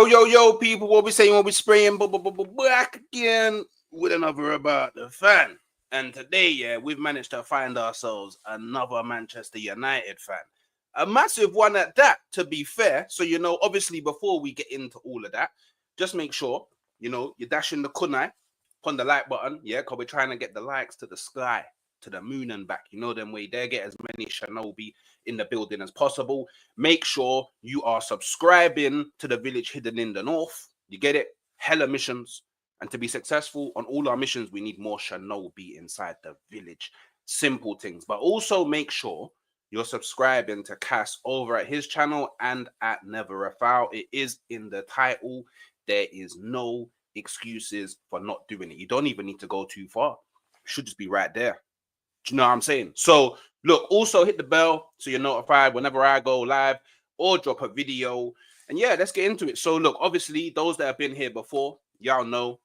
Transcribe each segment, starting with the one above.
Yo, people, what we saying, what we spraying, back again with another About the Fan. And today, yeah, we've managed to find ourselves another Manchester United fan. A massive one at that, to be fair. So, obviously, before we get into all of that, just make sure, you're dashing the kunai on the like button, yeah, because we're trying to get the likes to the sky, to the moon and back. You know them way there, get as many Shinobi in the building as possible. Make sure you are subscribing to the village hidden in the north. You get it? Hella missions. And to be successful on all our missions, we need more Shinobi inside the village. Simple things. But also make sure you're subscribing to Cass over at his channel and at Never a Foul. It is in the title. There is no excuses for not doing it. You don't even need to go too far. It should just be right there. Do you know what I'm saying? So, look, also hit the bell so you're notified whenever I go live or drop a video. And yeah, let's get into it. So, look, obviously, those that have been here before, y'all know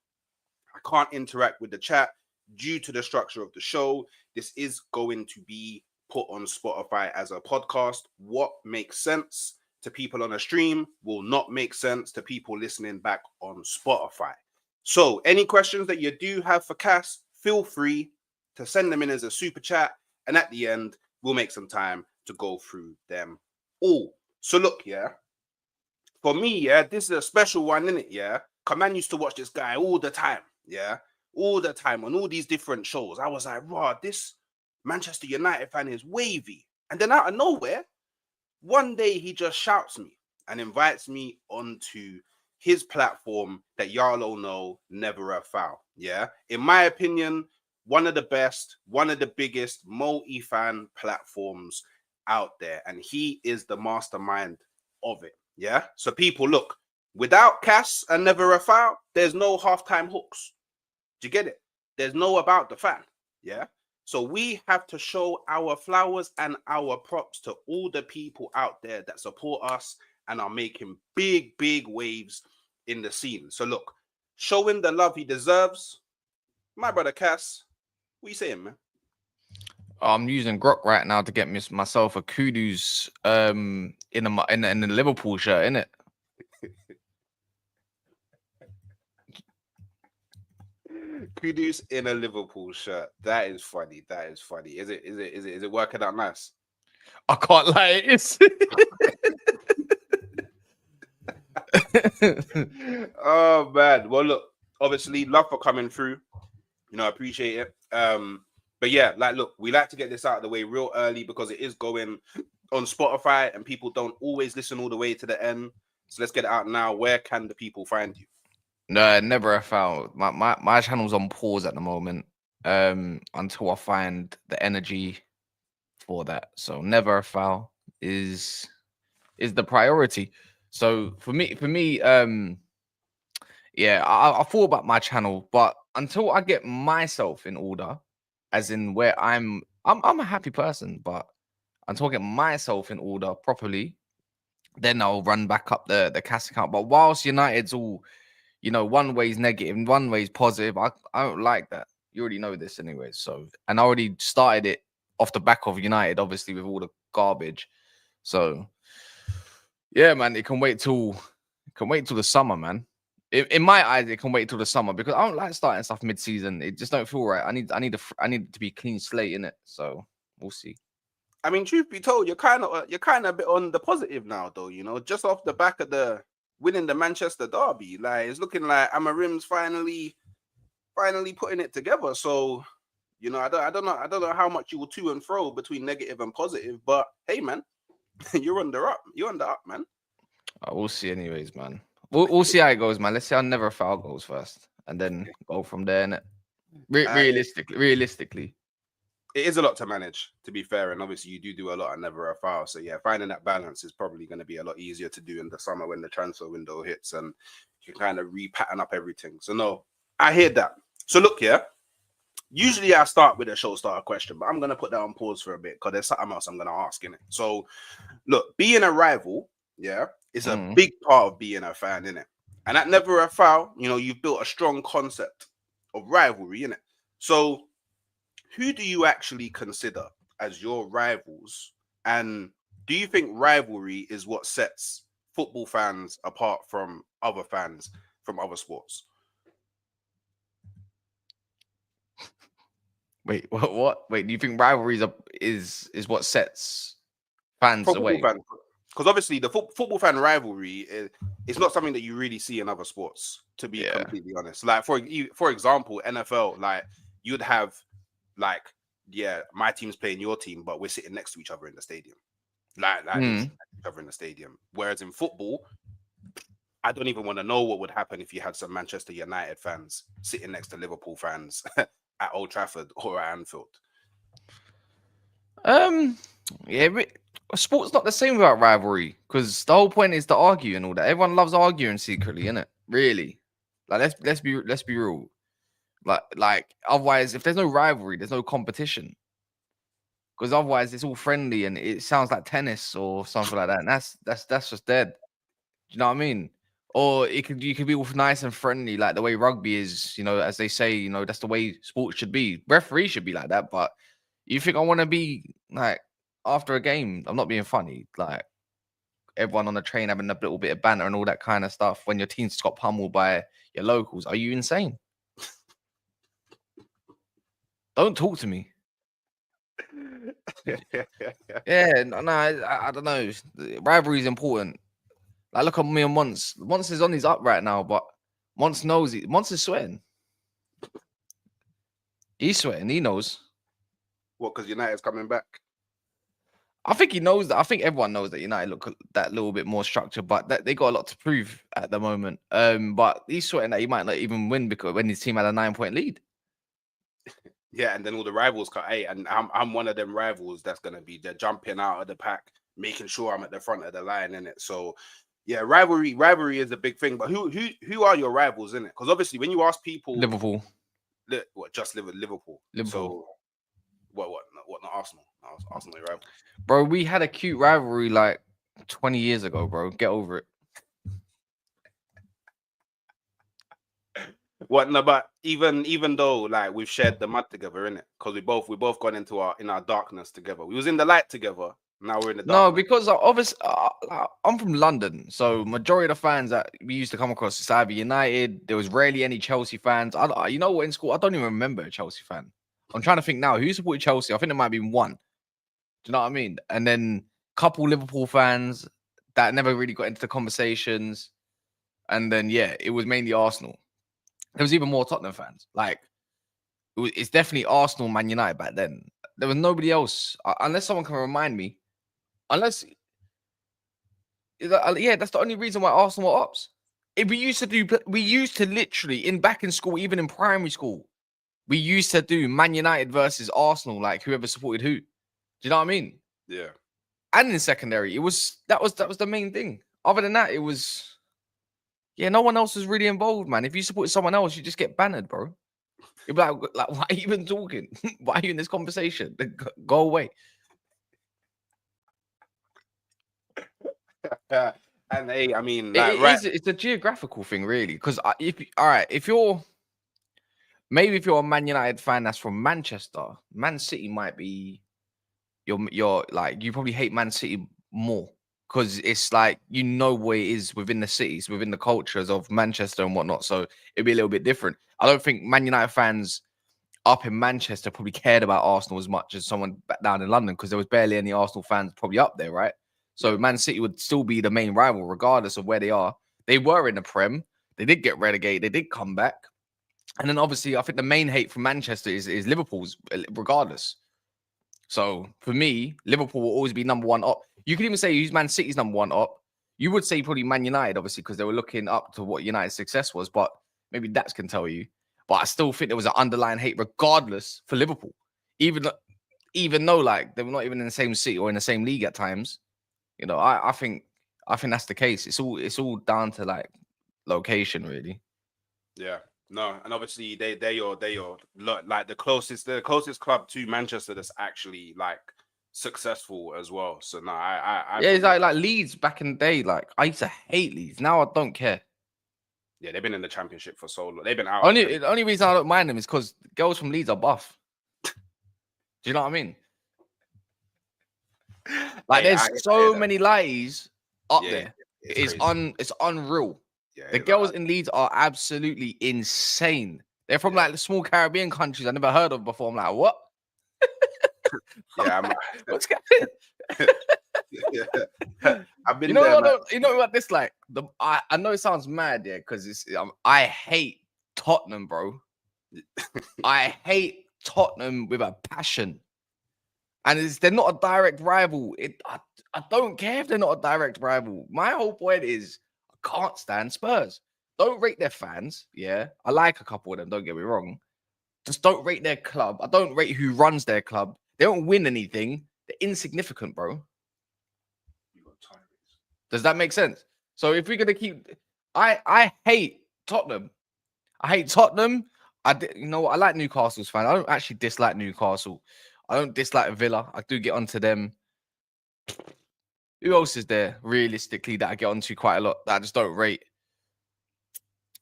I can't interact with the chat due to the structure of the show. This is going to be put on Spotify as a podcast. What makes sense to people on a stream will not make sense to people listening back on Spotify. So, any questions that you do have for Cass, feel free to send them in as a super chat, and at the end we'll make some time to go through them all. So look, yeah, for me, yeah, this is a special one, isn't it? Yeah, man used to watch this guy all the time, yeah, all the time on all these different shows. I was like, wow, this Manchester United fan is wavy. And then out of nowhere, one day he just shouts me and invites me onto his platform that y'all all know, Never a Foul. Yeah, in my opinion, one of the best, one of the biggest multi-fan platforms out there. And he is the mastermind of it. Yeah. So people, look, without Cass and Never a Foul, there's no halftime hooks. Do you get it? There's no About the Fan. Yeah. So we have to show our flowers and our props to all the people out there that support us and are making big, big waves in the scene. So look, show him the love he deserves. My brother Cass, what you saying, man? I'm using Grok right now to get myself a kudos in the Liverpool shirt, innit? Kudos in a Liverpool shirt. That is funny. That is funny. Is it working out nice? I can't lie, it is. Oh man. Well, look, obviously, love for coming through. I appreciate it. But yeah, look, we like to get this out of the way real early because it is going on Spotify and people don't always listen all the way to the end. So let's get it out now. Where can the people find you? No, Never a Foul. My channel's on pause at the moment until I find the energy for that. So Never a Foul is the priority. So for me, yeah, I thought about my channel, but until I get myself in order, as in where I'm a happy person, but until I get myself in order properly, then I'll run back up the Cass account. But whilst United's all, one way's negative and one way's positive, I don't like that. You already know this anyway. So, and I already started it off the back of United, obviously, with all the garbage. So, yeah, man, it can wait till the summer, man. In my eyes, it can wait till the summer because I don't like starting stuff mid-season. It just don't feel right. I need it to be clean slate in it. So we'll see. I mean, truth be told, you're kind of a bit on the positive now, though. Just off the back of the winning the Manchester derby, like it's looking like Amarim's finally putting it together. So, I don't know how much you will to and fro between negative and positive, but hey, man, you're on the up. You're on the up, man. We'll see, anyways, man. We'll see how it goes, man. Let's see how Never a Foul goes first, and then go from there. Innit? Realistically, it is a lot to manage, to be fair, and obviously you do a lot of Never a Foul. So yeah, finding that balance is probably going to be a lot easier to do in the summer when the transfer window hits and you can kind of repattern up everything. So no, I hear that. So look, yeah, usually I start with a show starter question, but I'm going to put that on pause for a bit because there's something else I'm going to ask in it. So look, being a rival, yeah, is a big part of being a fan, innit? And at Never a Foul, you've built a strong concept of rivalry, innit? So who do you actually consider as your rivals? And do you think rivalry is what sets football fans apart from other fans from other sports? Wait, what? Wait, do you think rivalries is what sets fans For football away? fans, because obviously the football fan rivalry is not something that you really see in other sports. To be Yeah. completely honest, like for example, NFL, like you'd have like my team's playing your team, but we're sitting next to each other in the stadium, like literally next to each other in the stadium. Whereas in football, I don't even want to know what would happen if you had some Manchester United fans sitting next to Liverpool fans at Old Trafford or at Anfield. Yeah, but sport's not the same without rivalry because the whole point is to argue and all that. Everyone loves arguing secretly, innit? Really? Like let's be real. Like otherwise, if there's no rivalry, there's no competition. Because otherwise, it's all friendly and it sounds like tennis or something like that. And that's just dead. Do you know what I mean? Or you could be all nice and friendly, like the way rugby is. You know, as they say, you know, that's the way sports should be. Referees should be like that. But you think I want to be like after a game? I'm not being funny. Like everyone on the train having a little bit of banter and all that kind of stuff when your team's got pummeled by your locals. Are you insane? Don't talk to me. Yeah, no, I don't know. Rivalry is important. Like, look at me and Mons. Mons is on his up right now, but Mons knows it. Mons is sweating. He's sweating. He knows. What? Because United's coming back. I think he knows that. I think everyone knows that United look that little bit more structured, but that they got a lot to prove at the moment. But he's sweating that he might not even win because when his team had a 9-point lead. Yeah, and then all the rivals cut. Hey, and I'm one of them rivals that's gonna be they're jumping out of the pack, making sure I'm at the front of the line in it. So yeah, rivalry is a big thing. But who are your rivals in it? Because obviously when you ask people, Liverpool. What just Liverpool? Liverpool. So what not Arsenal? Arsenal your rivals. Bro, we had a cute rivalry like 20 years ago, bro. Get over it. What? No, but even though like we've shared the mud together, in it, because we both gone into our darkness together. We was in the light together. Now we're in the No, darkness. because obviously I'm from London, so majority of the fans that we used to come across is either United. There was rarely any Chelsea fans. You know what? In school, I don't even remember a Chelsea fan. I'm trying to think now. Who supported Chelsea? I think there might have been one. Do you know what I mean? And then couple Liverpool fans that never really got into the conversations. And then yeah, it was mainly Arsenal. There was even more Tottenham fans. Like it's definitely Arsenal, Man United back then. There was nobody else unless someone can remind me. Unless yeah, that's the only reason why Arsenal were ups. We used to literally back in school, even in primary school, we used to do Man United versus Arsenal, like whoever supported who. Do you know what I mean? Yeah. And in secondary, that was the main thing. Other than that, it was no one else was really involved, man. If you support someone else, you just get bannered, bro. You'd be like why are you even talking? Why are you in this conversation? Go away. And hey, I mean, like, It's a geographical thing, really. Because if you're a Man United fan that's from Manchester, Man City might be your like you probably hate Man City more because it's like where it is within the cities, within the cultures of Manchester and whatnot. So it'd be a little bit different. I don't think Man United fans up in Manchester probably cared about Arsenal as much as someone back down in London because there was barely any Arsenal fans probably up there, right? So Man City would still be the main rival regardless of where they are. They were in the Prem. They did get relegated. They did come back. And then obviously, I think the main hate from Manchester is Liverpool's regardless. So for me, Liverpool will always be number one up. You could even say who's Man City's number one up. You would say probably Man United, obviously, because they were looking up to what United's success was. But maybe Dax can tell you. But I still think there was an underlying hate regardless for Liverpool. Even though like they were not even in the same city or in the same league at times. You know, I think that's the case. It's all down to like location, really. Yeah. No, and obviously they're your like the closest club to Manchester that's actually like successful as well. So no, I yeah, it's like Leeds back in the day. Like I used to hate Leeds. Now I don't care. Yeah, they've been in the Championship for so long. They've been out. The only reason I don't mind them is because girls from Leeds are buff. Do you know what I mean? Like, there's so many lies up there. It's crazy. It's unreal. Yeah, The it's girls in Leeds are absolutely insane. They're from like the small Caribbean countries I never heard of before. I'm like, what? yeah. What's going? Yeah. I've been there, man. You know what this like? I know it sounds mad, yeah, because I hate Tottenham, bro. I hate Tottenham with a passion, and they're not a direct rival. I don't care if they're not a direct rival. My whole point is I can't stand Spurs. Don't rate their fans. Yeah, I like a couple of them. Don't get me wrong. Just don't rate their club. I don't rate who runs their club. They don't win anything. They're insignificant, bro. Does that make sense? So if we're gonna keep, I hate Tottenham. I hate Tottenham. You know what? I like Newcastle's fan. I don't actually dislike Newcastle. I don't dislike Villa. I do get onto them. Who else is there realistically that I get onto quite a lot that I just don't rate?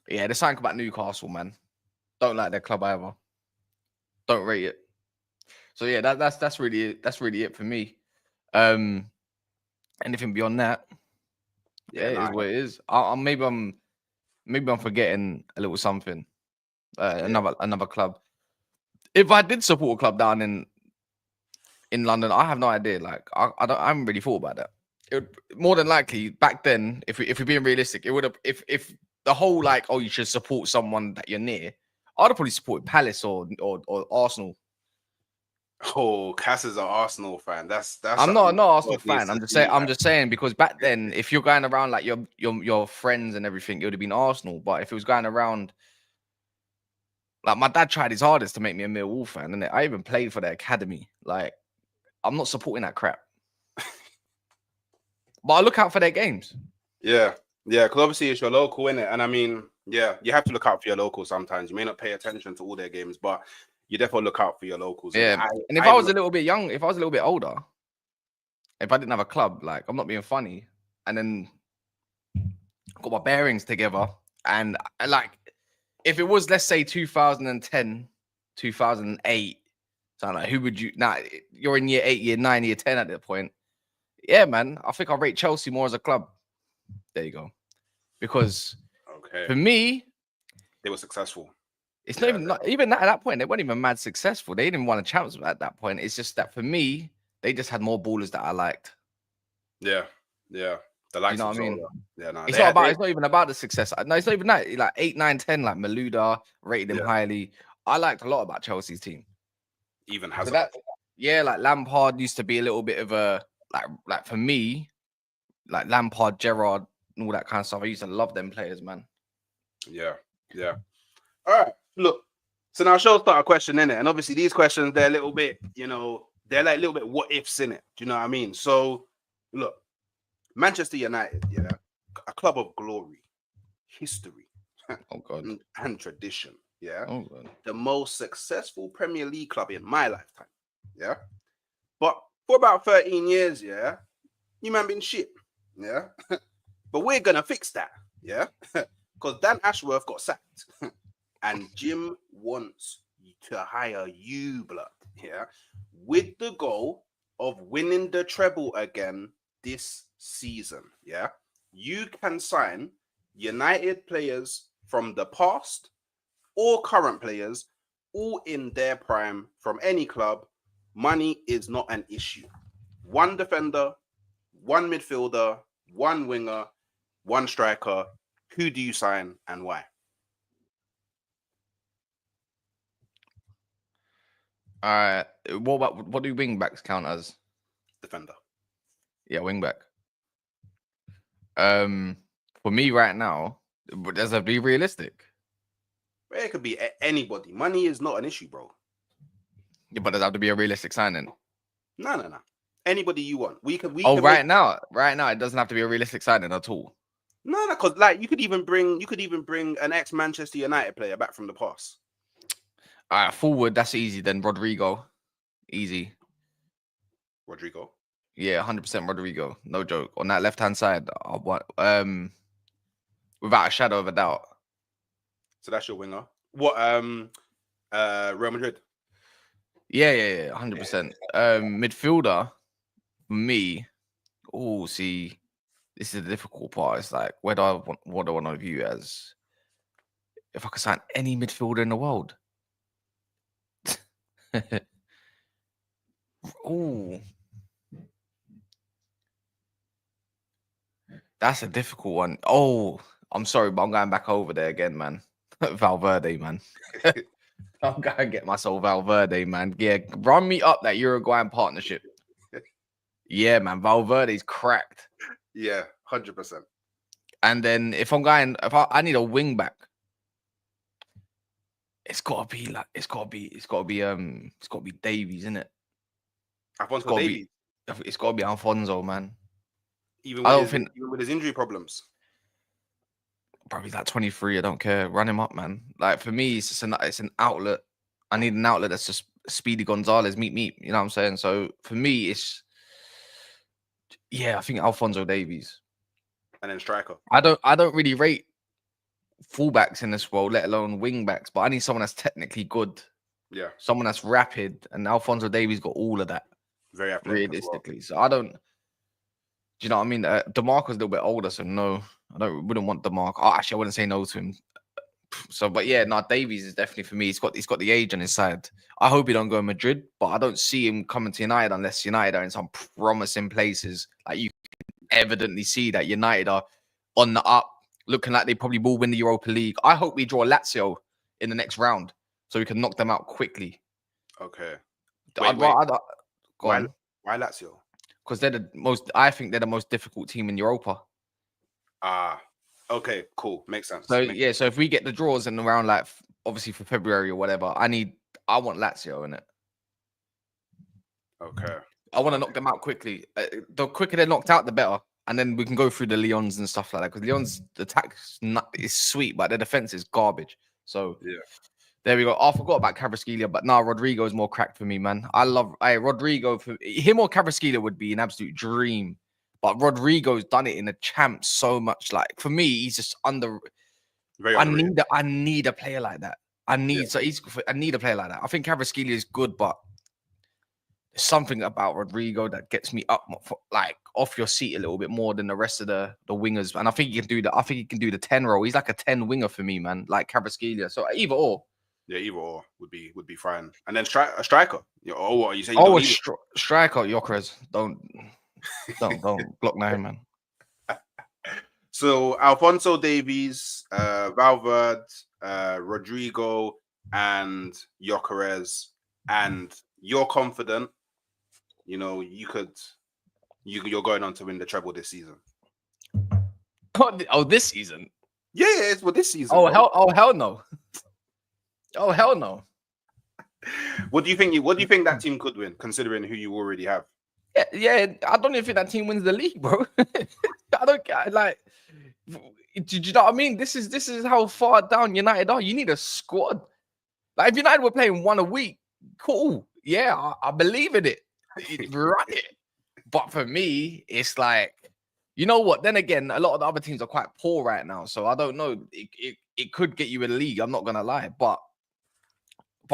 Yeah, there's something about Newcastle, man. Don't like their club either. Don't rate it. So yeah, that's really it. That's really it for me. Anything beyond that, yeah, it is what it is. Maybe I'm forgetting a little something. Another club. If I did support a club down in London, I have no idea. Like I haven't really thought about that. More than likely back then, if we're being realistic, it would have if the whole like, oh, you should support someone that you're near, I'd have probably supported Palace or Arsenal. Oh, Cass is an Arsenal fan. That's I'm not an Arsenal God needs fan. to see, I'm man. just saying because back then, if you're going around like your friends and everything, it would have been Arsenal. But if it was going around, like my dad tried his hardest to make me a Millwall fan, and I even played for their academy. Like I'm not supporting that crap. But I look out for their games. Yeah, because obviously it's your local, innit? And I mean, yeah, you have to look out for your local sometimes. You may not pay attention to all their games, but you definitely look out for your locals. Yeah, and if I was a little bit young, if I was a little bit older, if I didn't have a club, like I'm not being funny, and then got my bearings together, and like if it was, let's say 2010, 2008, so like, who would you now? You're in year 8, year 9, year 10 at that point. Yeah, man, I think I rate Chelsea more as a club. There you go. Because for me, they were successful. It's not even that at that point. They weren't even mad successful. They didn't want a chance at that point. It's just that for me, they just had more ballers that I liked. Yeah. The likes you know of what I mean? Yeah, no. It's not even about the success. No, it's not even that. Like 8, 9, 10, like Malouda, rated him highly. I liked a lot about Chelsea's team. Even Hazard. Like Lampard used to be a little bit of a like for me, like Lampard, Gerrard, and all that kind of stuff. I used to love them players, man. Yeah. All right, look. So now show start a question in it, and obviously these questions they're a little bit, they're like a little bit what ifs in it. Do you know what I mean? So look, Manchester United, a club of glory, history, oh god, and tradition. Yeah, oh god, the most successful Premier League club in my lifetime. Yeah, but for about 13 years, you man been shit. Yeah, but we're gonna fix that. Yeah, because Dan Ashworth got sacked. And Jim wants to hire you, blood, with the goal of winning the treble again this season, You can sign United players from the past or current players, all in their prime from any club. Money is not an issue. One defender, one midfielder, one winger, one striker. Who do you sign and why? All right. What do wing backs count as? Defender. Yeah, wing back. For me right now, does that be realistic? It could be anybody. Money is not an issue, bro. Yeah, but does that have to be a realistic signing? No. Anybody you want. We can right now, it doesn't have to be a realistic signing at all. No, because like you could even bring an ex-Manchester United player back from the past. All right, forward, that's easy then. Rodrigo. Easy. Rodrigo. Yeah, 100% Rodrigo. No joke. On that left-hand side, without a shadow of a doubt. So that's your winger. What Real Madrid? Yeah, 100%. Midfielder, for me, see, this is the difficult part. It's like, where do I want, what do I want to view as if I could sign any midfielder in the world? Oh, that's a difficult one. Oh, I'm sorry, but I'm going back over there again, man. Valverde, man. I'm gonna get myself Valverde, man. Yeah, run me up that Uruguayan partnership. Yeah, man. Valverde's cracked. Yeah, 100%. And then if I'm going, if I need a wing back, it's gotta be like it's gotta be Davies, isn't it? Alphonso Davies, It's gotta be Alfonso, man. even I with don't his think even with his injury problems. bro, he's like 23. I don't care. Run him up, man. Like for me, it's just it's an outlet. I need an outlet that's just Speedy Gonzalez, meet. You know what I'm saying? So for me, it's I think Alfonso Davies. And then striker. I don't really rate fullbacks in this world, let alone wing backs, but I need someone that's technically good. Yeah. Someone that's rapid. And Alfonso Davies got all of that. Very athletic Realistically. So I don't. Do you know what I mean? DeMarco's a little bit older, so no, wouldn't want DeMarco. Oh, actually, I wouldn't say no to him. So, but yeah, no, Davies is definitely for me. He's got the age on his side. I hope he don't go to Madrid, but I don't see him coming to United unless United are in some promising places. Like you can evidently see that United are on the up, looking like they probably will win the Europa League. I hope we draw Lazio in the next round so we can knock them out quickly. Okay. Go on. Why Lazio? Because they're the most. I think they're the most difficult team in Europa. Okay, cool. Makes sense. So so if we get the draws in around like obviously for February or whatever, I want Lazio in it. Okay. I want to knock them out quickly. The quicker they're knocked out, the better. And then we can go through the Lyons and stuff like that. Because Lyon's attack is sweet, but their defense is garbage. So yeah. There we go. I forgot about Kvaratskhelia, but now Rodrigo is more cracked for me, man. I love Rodrigo. For him or Kvaratskhelia would be an absolute dream. But Rodrigo's done it in the champs so much. Like for me, he's just under. I need a player like that. I need a player like that. I think Kvaratskhelia is good, but there's something about Rodrigo that gets me up, like off your seat a little bit more than the rest of the wingers. And I think he can do that. I think he can do the 10 role. He's like a 10 winger for me, man. Like Kvaratskhelia. So either or. Yeah, either or would be fine. And then a striker. What you say? Striker, Gyökeres. Don't block now, man. So Alfonso Davies, Valverde, Rodrigo, and Gyökeres, and you're confident. You're going on to win the treble this season. Oh, this season? Yeah, it's for this season. Oh hell no. Oh hell no! What do you think that team could win, considering who you already have? Yeah, I don't even think that team wins the league, bro. I don't like. Do you know what I mean? This is how far down United are. You need a squad. Like if United were playing one a week, cool. Yeah, I believe in it. Run it. But for me, it's like, you know what? Then again, a lot of the other teams are quite poor right now, so I don't know. It could get you in the league. I'm not gonna lie, but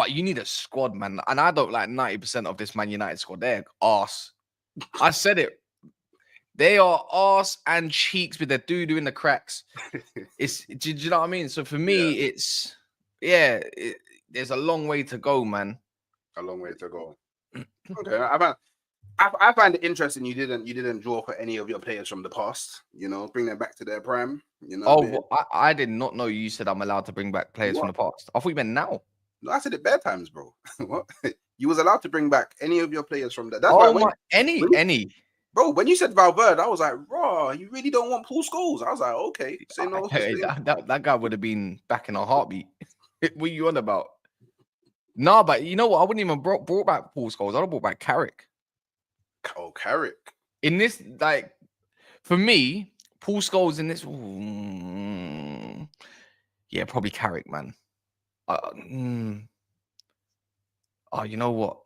you need a squad, man. And I don't like 90% of this Man United squad. They're arse. I said it. They are arse and cheeks with their doo-doo in the cracks. Do you know what I mean? So for me, there's a long way to go, man. A long way to go. Okay, I find it interesting you didn't draw for any of your players from the past. Bring them back to their prime. I did not know you said I'm allowed to bring back players from the past. I thought you meant now. No, I said it bare times, bro. What? You was allowed to bring back any of your players from that. That's why any. Bro, when you said Valverde, I was like, raw, you really don't want Paul Scholes. I was like, okay. Say no. That guy would have been back in a heartbeat. What are you on about? No, but you know what? I wouldn't even brought back Paul Scholes. I would have brought back Carrick. Oh, Carrick. In this, like, for me, Paul Scholes in this, probably Carrick, man. You know what?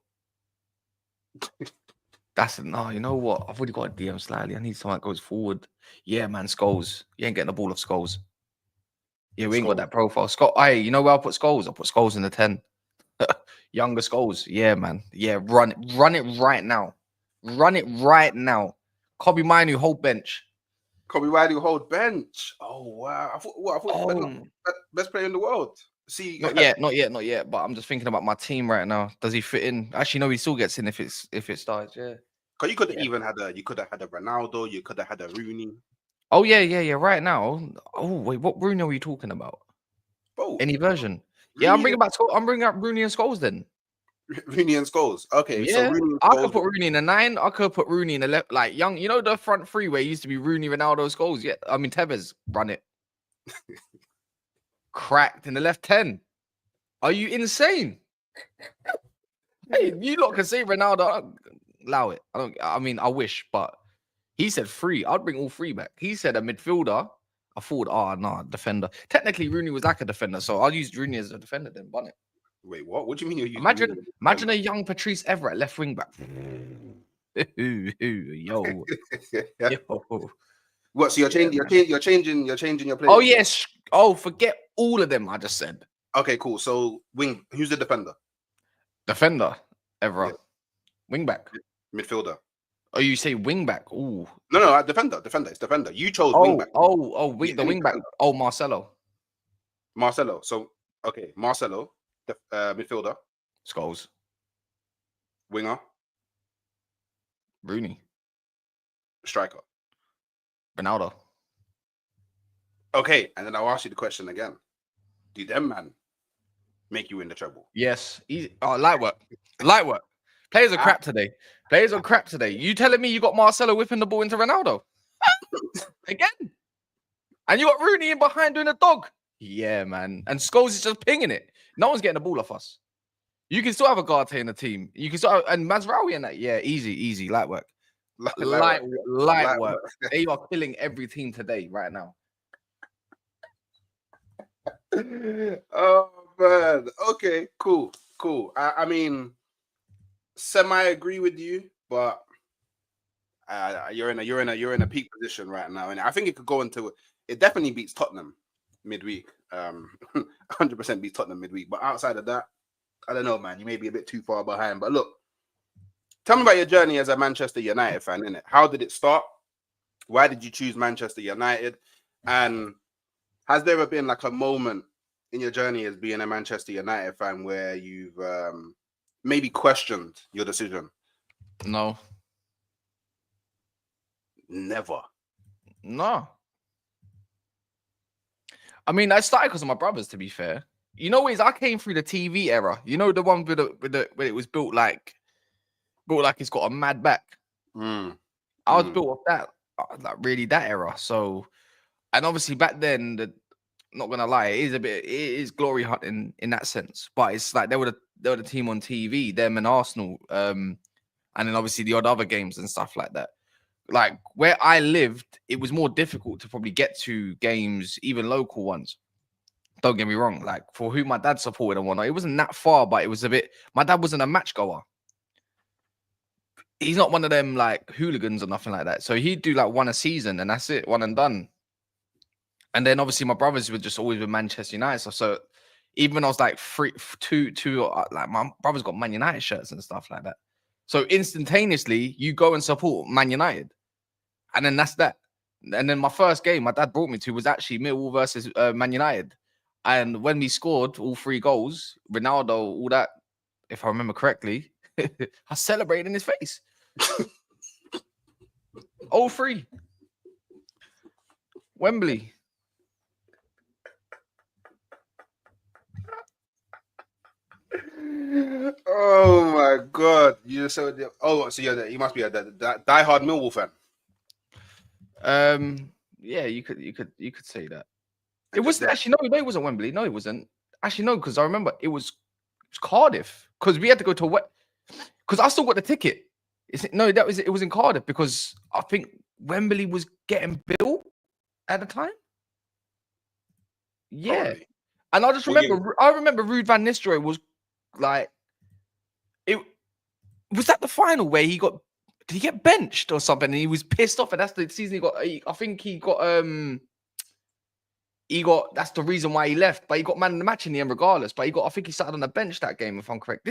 You know what? I've already got a DM slightly. I need someone that goes forward. Yeah, man, Scholes. You ain't getting the ball off Scholes. Yeah, we ain't got that profile. Hey, you know where I'll put Scholes? I'll put Scholes in the 10. Younger Scholes. Yeah, man. Yeah, run it right now. Run it right now. Kobe Minu, whole bench. Kobe Riley hold bench. Oh wow! I thought Oh, best player in the world. See, not yet, not yet, not yet. But I'm just thinking about my team right now. Does he fit in? Actually, no, he still gets in if it starts. Yeah. because you could have Yeah. even had a Ronaldo. You could have had a Rooney. Oh yeah, yeah, yeah. Right now. Oh wait, what Rooney are you talking about? Both Any version? Yeah, I'm Rooney, bringing back. I'm bringing up Rooney and Scholes then. Rooney and Scholes. Okay, so Yeah, Rooney and I could Scholes. put Rooney in the 9. I could put Rooney in the left, like young. You know the front three where it used to be Rooney, Ronaldo, Scholes. Yeah, I mean Tevez run it. Cracked in the left 10. Are you insane? Hey, you lot can say Ronaldo. Allow it. I don't. I mean, I wish, but he said 3. I'd bring all 3 back. He said a midfielder. I thought, oh no, defender. Technically, Rooney was like a defender, so I'll use Rooney as a defender then, bun it. Wait, what? What do you mean you're using Rooney Imagine, as a imagine a defender? young Patrice Evra at left wing back. Yo, Yeah. yo. What? So you're Yeah, changing, you're man. changing, you're changing, you're changing your Oh players. yes. Oh, forget all of them. I just said Okay, cool. So wing, who's the defender? defender, Yeah, Evra, wing back. midfielder. Oh, you say wing back? Ooh. No, defender. It's defender. You chose wing Oh, back. wing, the Any wing back. defender. Oh, Marcelo, Marcelo. So okay, Marcelo, midfielder, Scholes, winger, Rooney, striker. Ronaldo. Okay, and then I'll ask you the question again. Do them man make you win the treble? Yes, easy. Oh, light work, light work. Players are Ah, crap today. Players are crap today. You telling me you got Marcelo whipping the ball into Ronaldo again, and you got Rooney in behind doing a dog? Yeah, man. And Scholes is just pinging it. No one's getting the ball off us. You can still have a Garte in the team. You can still have, and Mazraoui in that. Yeah, easy, light work. light Light work. work. They are killing every team today, right now. Oh man. Okay, cool. I mean, semi agree with you, but you're in a peak position right now, and I think it could go into it. Definitely beats Tottenham midweek. 100% beats Tottenham midweek. But outside of that, I don't know, man. You may be a bit too far behind. But look, tell me about your journey as a Manchester United fan. Innit? How did it start? Why did you choose Manchester United? And has there ever been like a moment in your journey as being a Manchester United fan where you've maybe questioned your decision? No. Never. No. I mean, I started because of my brothers, to be fair. You know, I came through the TV era. You know, the one with the when it was built like it's got a mad back. I was built off that, like really that era. So, and obviously back then, not gonna lie, it is glory hunting in that sense. But it's like they were the team on TV, them and Arsenal, and then obviously the odd other games and stuff like that. Like where I lived, it was more difficult to probably get to games, even local ones. Don't get me wrong. Like for who my dad supported and whatnot, it wasn't that far, but it was a bit. My dad wasn't a match goer. He's not one of them like hooligans or nothing like that. So he'd do like one a season and that's it, one and done. And then obviously my brothers were just always with Manchester United. So even when I was like two, like my brother's got Man United shirts and stuff like that. So instantaneously, you go and support Man United. And then that's that. And then my first game my dad brought me to was actually Millwall versus Man United. And when we scored all 3 goals, Ronaldo, all that, if I remember correctly, I celebrated in his face. All 3. Wembley. Oh my god! You so you must be a diehard Millwall fan. Yeah, you could say that. And It was actually no, it wasn't Wembley. No, it wasn't. Actually, no, because I remember it was Cardiff. Because we had to go to because I still got the ticket. It was in Cardiff because I think Wembley was getting built at the time. Yeah. Probably. And I just remember I remember Ruud van Nistelrooy was like it was that the final where did he get benched or something and he was pissed off and that's the season I think he got that's the reason why he left, but he got man of the match in the end regardless. But I think he started on the bench that game, if I'm correct.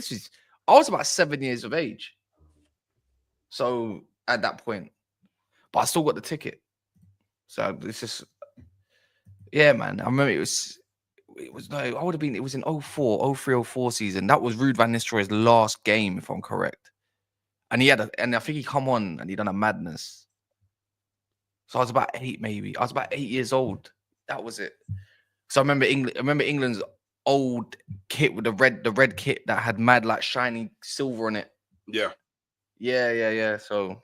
I was about 7 years of age. So at that point, but I still got the ticket. So it's just, yeah, man. I remember it was no, I would have been, it was in 04, 03, 04 season. That was Ruud van Nistelrooy's last game, if I'm correct. And and I think he come on and he done a madness. So I was about 8, maybe. I was about 8 years old. That was it. So I remember England's old kit with the red kit that had mad like shiny silver on it. Yeah. Yeah. So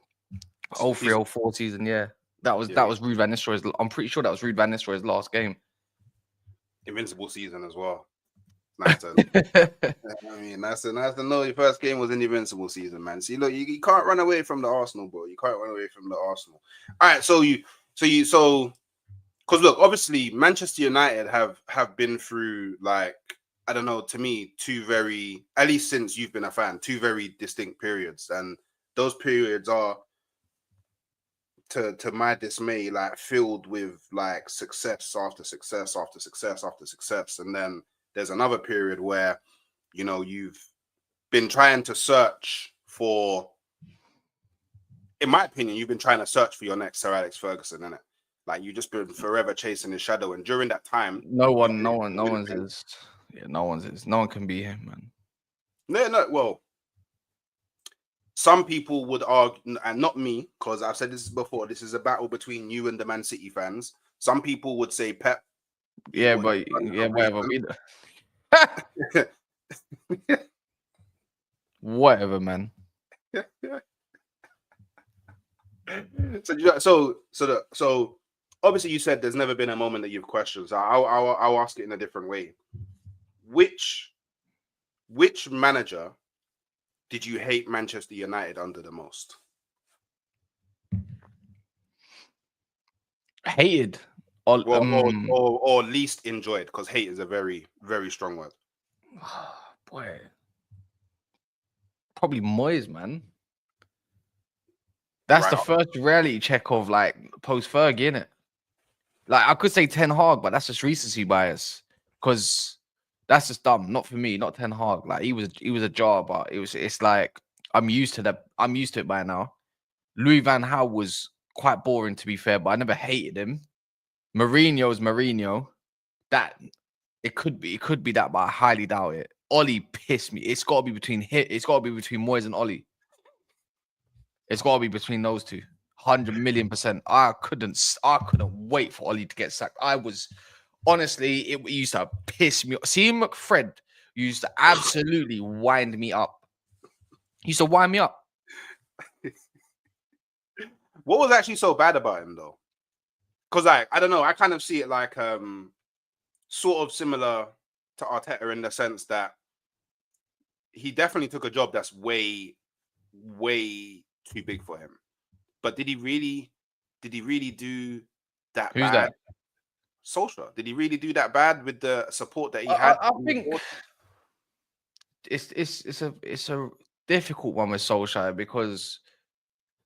So 03, 04 season, yeah. That was yeah, Ruud van Nistelrooy's. I'm pretty sure that was Ruud van Nistelrooy's last game. invincible season as well. Nice to, I mean, nice to know your first game was in the invincible season, man. See, look, you can't run away from the Arsenal, bro. You can't run away from the Arsenal. All right, so because look, obviously Manchester United have been through, like, I don't know, to me, two very, at least since you've been a fan, two very distinct periods, and those periods are, to my dismay, like filled with like success after success after success after success, and then there's another period where you've been trying to search for, in my opinion, you've been trying to search for your next Sir Alex Ferguson, innit? Like you've just been forever chasing his shadow, and during that time, No you one's is. Yeah, no one can be him, man. no. Well, some people would argue, and not me, because I've said this before. This is a battle between you and the Man City fans. Some people would say Pep. Yeah, but yeah, whatever. Whatever, man. So obviously you said there's never been a moment that you've questioned. So I'll ask it in a different way. Which manager did you hate Manchester United under the most? Hated. Or least enjoyed, because hate is a very, very strong word. Boy. Probably Moyes, man. That's the first reality check of like post Ferg, innit? Like I could say Ten Hag, but that's just recency bias. Because that's just dumb. Not for me, not Ten Hag. Like he was a jar, but it's like I'm used to it by now. Louis van Gaal was quite boring, to be fair, but I never hated him. Mourinho's Mourinho. That it could be that, but I highly doubt it. Ollie pissed me. It's got to be between Moyes and Ollie. It's got to be between those two. 100 million%. I couldn't wait for Ollie to get sacked. I was honestly, it used to piss me off. Seeing McFred used to absolutely wind me up. He used to wind me up. What was actually so bad about him though? Because I don't know, I kind of see it like sort of similar to Arteta in the sense that he definitely took a job that's way, way too big for him. But did he really do that Who's bad? that? Solskjaer. Did he really do that bad with the support that he had? I think it's a difficult one with Solskjaer because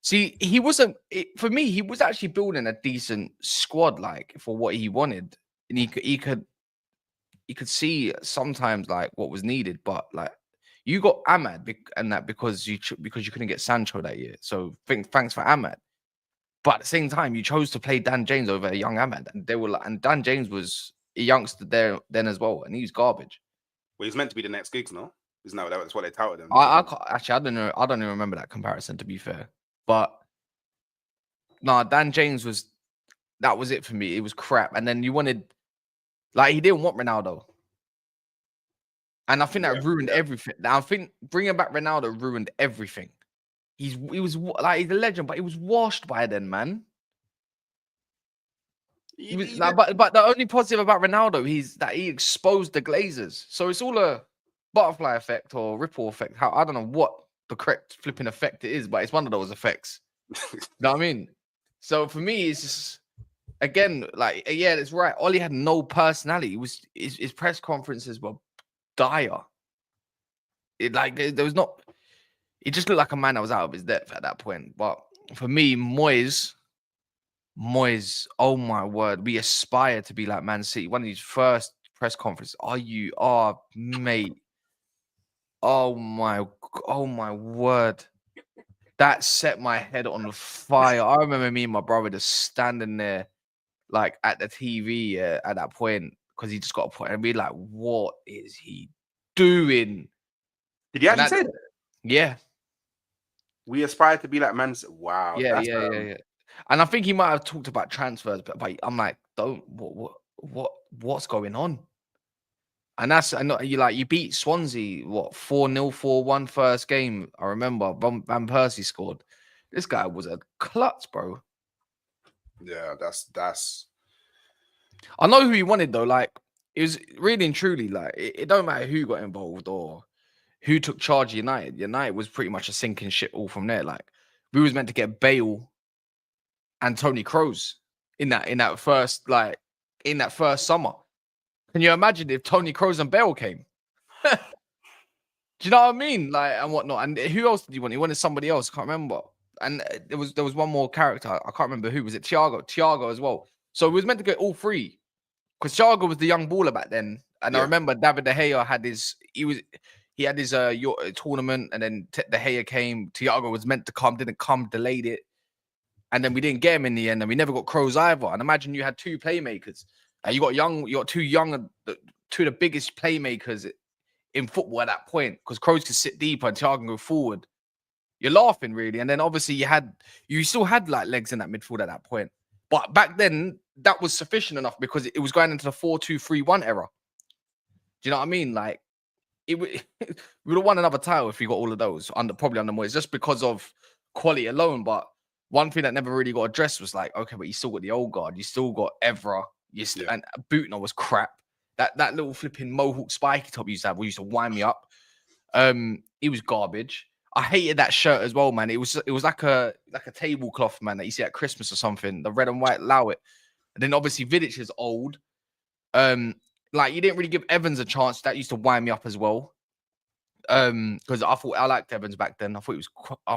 see, he wasn't for me. He was actually building a decent squad, like for what he wanted, and he could see sometimes like what was needed. But like you got Ahmad and that because you couldn't get Sancho that year. So thanks for Ahmad. But at the same time, you chose to play Dan James over a young Ahmad, and they were like, and Dan James was a youngster there then as well, and he was garbage. Well, he's meant to be the next Giggs, no? Isn't that that's what they touted him? I don't know. I don't even remember that comparison, to be fair. But no, Dan James that was it for me. It was crap. And then you wanted, like, he didn't want Ronaldo. And I think that ruined everything. Now I think bringing back Ronaldo ruined everything. He was like, he's a legend, but he was washed by then, man. But the only positive about Ronaldo is that he exposed the Glazers. So it's all a butterfly effect or ripple effect. I don't know what the correct flipping effect it is, but it's one of those effects. You know what I mean? So for me, it's just again, like, yeah, that's right. Ollie had no personality. His press conferences were dire. There was not. It just looked like a man that was out of his depth at that point. But for me, Moyes, oh my word, we aspire to be like Man City. One of these first press conferences. Mate. Oh my word. That set my head on fire. I remember me and my brother just standing there like at the TV at that point because he just got a point and be like, what is he doing? Did he And actually say that? yeah, We aspire to be like Man City. Wow, yeah, that's yeah, yeah, yeah. And I think he might have talked about transfers, but I'm like, what's going on? And that's and you like you beat Swansea, what 4-0, 4-1 first game. I remember Van Persie scored. This guy was a klutz, bro. yeah, that's. I know who he wanted though. Like it was really and truly like it don't matter who got involved or who took charge of United. United was pretty much a sinking ship all from there. Like we was meant to get Bale and Tony Kroos in that first summer. Can you imagine if Tony Kroos and Bale came? Do you know what I mean? Like and whatnot. And who else did he want? He wanted somebody else. I can't remember. And there was one more character. I can't remember who was it. Thiago as well. So it was meant to get all three because Thiago was the young baller back then. And I Yeah. remember David De Gea had he had his tournament, and then De Gea came. Thiago was meant to come, didn't come, delayed it, and then we didn't get him in the end, and we never got Kroos either. And imagine you had two playmakers. You got two young, two of the biggest playmakers in football at that point because Kroos could sit deeper and Thiago can go forward. You're laughing really, and then obviously you still had like legs in that midfield at that point. But back then that was sufficient enough because it was going into the 4-2-3-1 era. Do you know what I mean? Like we would have won another title if we got all of those probably under Moyes just because of quality alone. But one thing that never really got addressed was like, okay, but you still got the old guard, you still got Evra, and Bootner was crap. That little flipping mohawk spiky top he used to have, used to wind me up. He was garbage. I hated that shirt as well, man. It was like a tablecloth, man, that you see at Christmas or something. The red and white Low it. And then obviously Vidic is old. Like you didn't really give Evans a chance. That used to wind me up as well. Because I liked Evans back then. I thought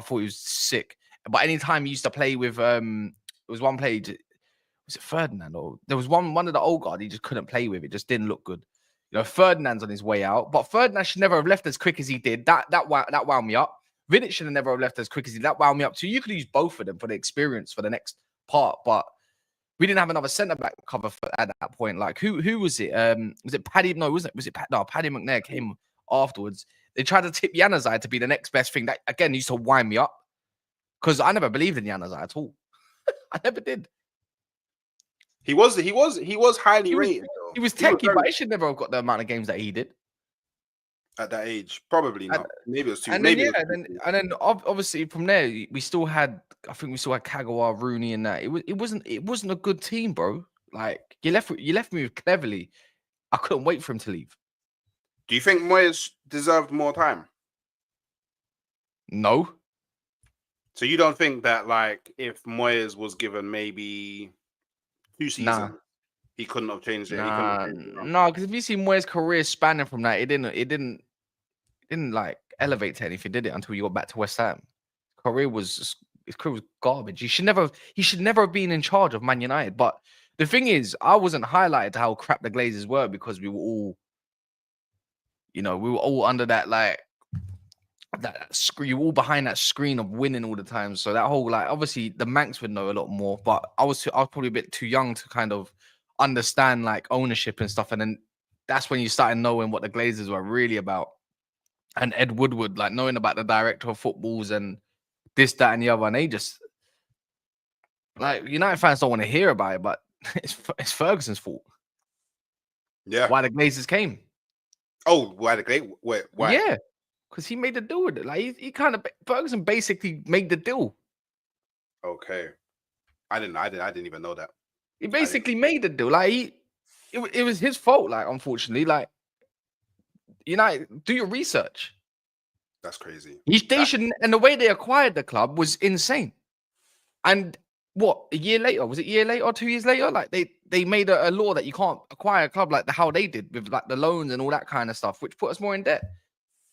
he was sick. But anytime he used to play with there was one play, was it Ferdinand or there was one of the old guard he just couldn't play with. It just didn't look good. You know, Ferdinand's on his way out, but Ferdinand should never have left as quick as he did. That wound me up. Vidic should have never have left as quick as he did. That wound me up too. You could use both of them for the experience for the next part, but we didn't have another centre back cover at that point. Like who was it? Was it Paddy? No, wasn't it? Was it no? Paddy McNair came afterwards. They tried to tip Januzaj to be the next best thing. That again used to wind me up because I never believed in Januzaj at all. I never did. He was highly rated. He was techie, but he should never have got the amount of games that he did at that age. Probably not. Maybe it was too. And then obviously from there we still had. I think we still had Kagawa, Rooney, and that. It wasn't a good team, bro. Like you left me with Cleverly. I couldn't wait for him to leave. Do you think Moyes deserved more time? No. So you don't think that like if Moyes was given maybe 2 seasons, he couldn't have changed it? No, because if you see Moyes' career spanning from that, it didn't like elevate to anything, did it? Until you got back to West Ham, his career was garbage. He should never have been in charge of Man United. But the thing is, I wasn't highlighted how crap the Glazers were because we were all, under that like that screen, you all behind that screen of winning all the time. So that whole like obviously the Manx would know a lot more, but I was probably a bit too young to kind of understand like ownership and stuff. And then that's when you started knowing what the Glazers were really about. And Ed Woodward, like knowing about the director of footballs and this, that, and the other, and they just like United fans don't want to hear about it, but it's Ferguson's fault. Yeah, why the Glazers came. Oh, why the Glazers? Why? Yeah, because he made the deal with it. Like he kind of Ferguson basically made the deal. Okay, I didn't even know that. He basically made the deal. Like it was his fault. Like unfortunately, like United, do your research. That's crazy. They shouldn't, and the way they acquired the club was insane. And what, a year later? Was it a year later or 2 years later? Like they made a law that you can't acquire a club like how they did with like the loans and all that kind of stuff, which put us more in debt.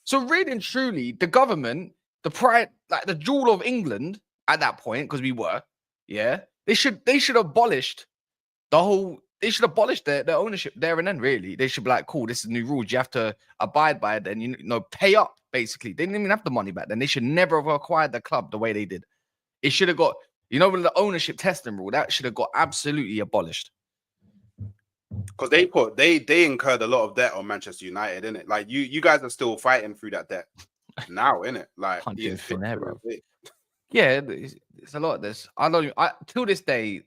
So really and truly, the government, the pride, like the jewel of England at that point, because we were, they should abolished the whole. They should abolish their ownership there and then. Really, they should be like, cool, this is new rules. You have to abide by it. Then you know, pay up. Basically, they didn't even have the money back then. They should never have acquired the club the way they did. It should have got, with the ownership testing rule, that should have got absolutely abolished. Because they incurred a lot of debt on Manchester United, innit? Like you guys are still fighting through that debt now, innit? Like Punching it's thin air, bro. it. Yeah, it's a lot of this. I don't. I till this day,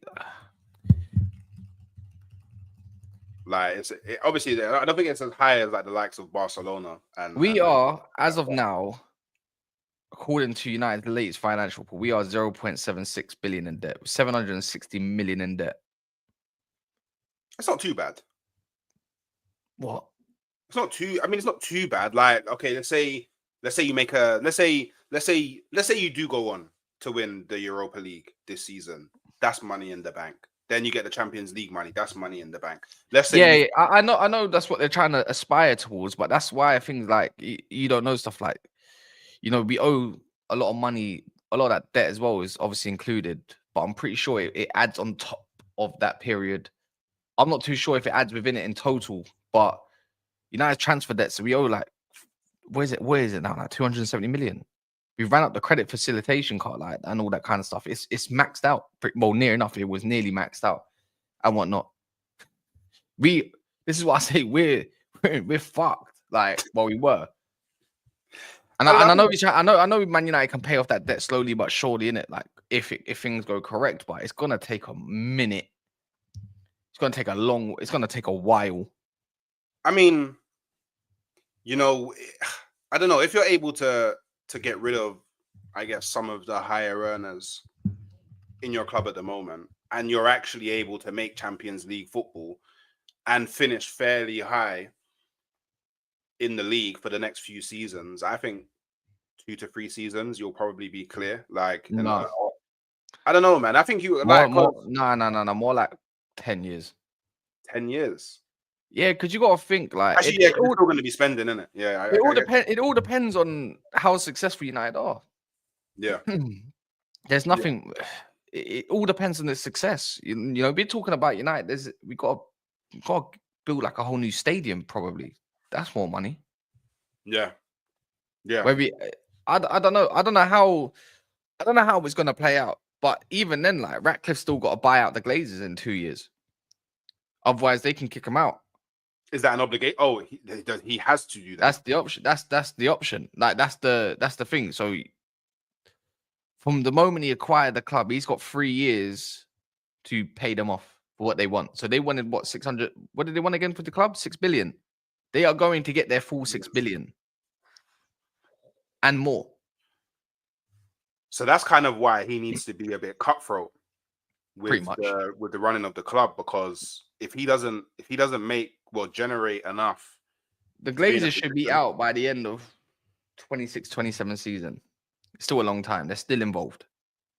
Like obviously I don't think it's as high as like the likes of Barcelona we and are as of now, according to United's latest financial report, we are 0.76 billion in debt, 760 million in debt. it's not too bad. What? It's not too. I mean, it's not too bad. Like, okay, let's say you make a let's say you do go on to win the Europa League this season. That's money in the bank. Then you get the Champions League money. That's money in the bank. Let's say Yeah, I know that's what they're trying to aspire towards, but that's why things like you don't know stuff like, we owe a lot of money, a lot of that debt as well is obviously included, but I'm pretty sure it adds on top of that period. I'm not too sure if it adds within it in total, but United transfer debt, so we owe like, where is it now? Like 270 million. We've ran up the credit facilitation card, like, and all that kind of stuff. It's maxed out. Well, near enough. It was nearly maxed out and whatnot. This is what I say. We're fucked. Like, well, we were. And I know I know Man United can pay off that debt slowly but surely, in it. Like if things go correct, but it's gonna take a minute. It's gonna take It's gonna take a while. I mean, I don't know if you're able to get rid of, I guess, some of the higher earners in your club at the moment, and you're actually able to make Champions League football and finish fairly high in the league for the next few seasons. I think 2 to 3 seasons you'll probably be clear. Like, No, I don't know, man. I think you more, like no, more like 10 years. 10 years. Yeah, because you got to think like Actually, yeah, you're still going to be spending, isn't it? Yeah, it all depends on how successful United are. Yeah, There's nothing. It all depends on the success. We're talking about United. We got to build like a whole new stadium. Probably that's more money. yeah. Where I don't know. I don't know how it's gonna play out. But even then, like Ratcliffe's still got to buy out the Glazers in 2 years. Otherwise, they can kick him out. Is that an obligation? Oh, he has to do that. That's the option. That's the option. Like that's the thing. So from the moment he acquired the club, he's got 3 years to pay them off for what they want. So they wanted what 600. What did they want again for the club? 6 billion. They are going to get their full 6 billion and more. So that's kind of why he needs to be a bit cutthroat with the running of the club, because if he doesn't generate enough, the Glazers should be out by the end of 26-27 season. It's still a long time. They're still involved.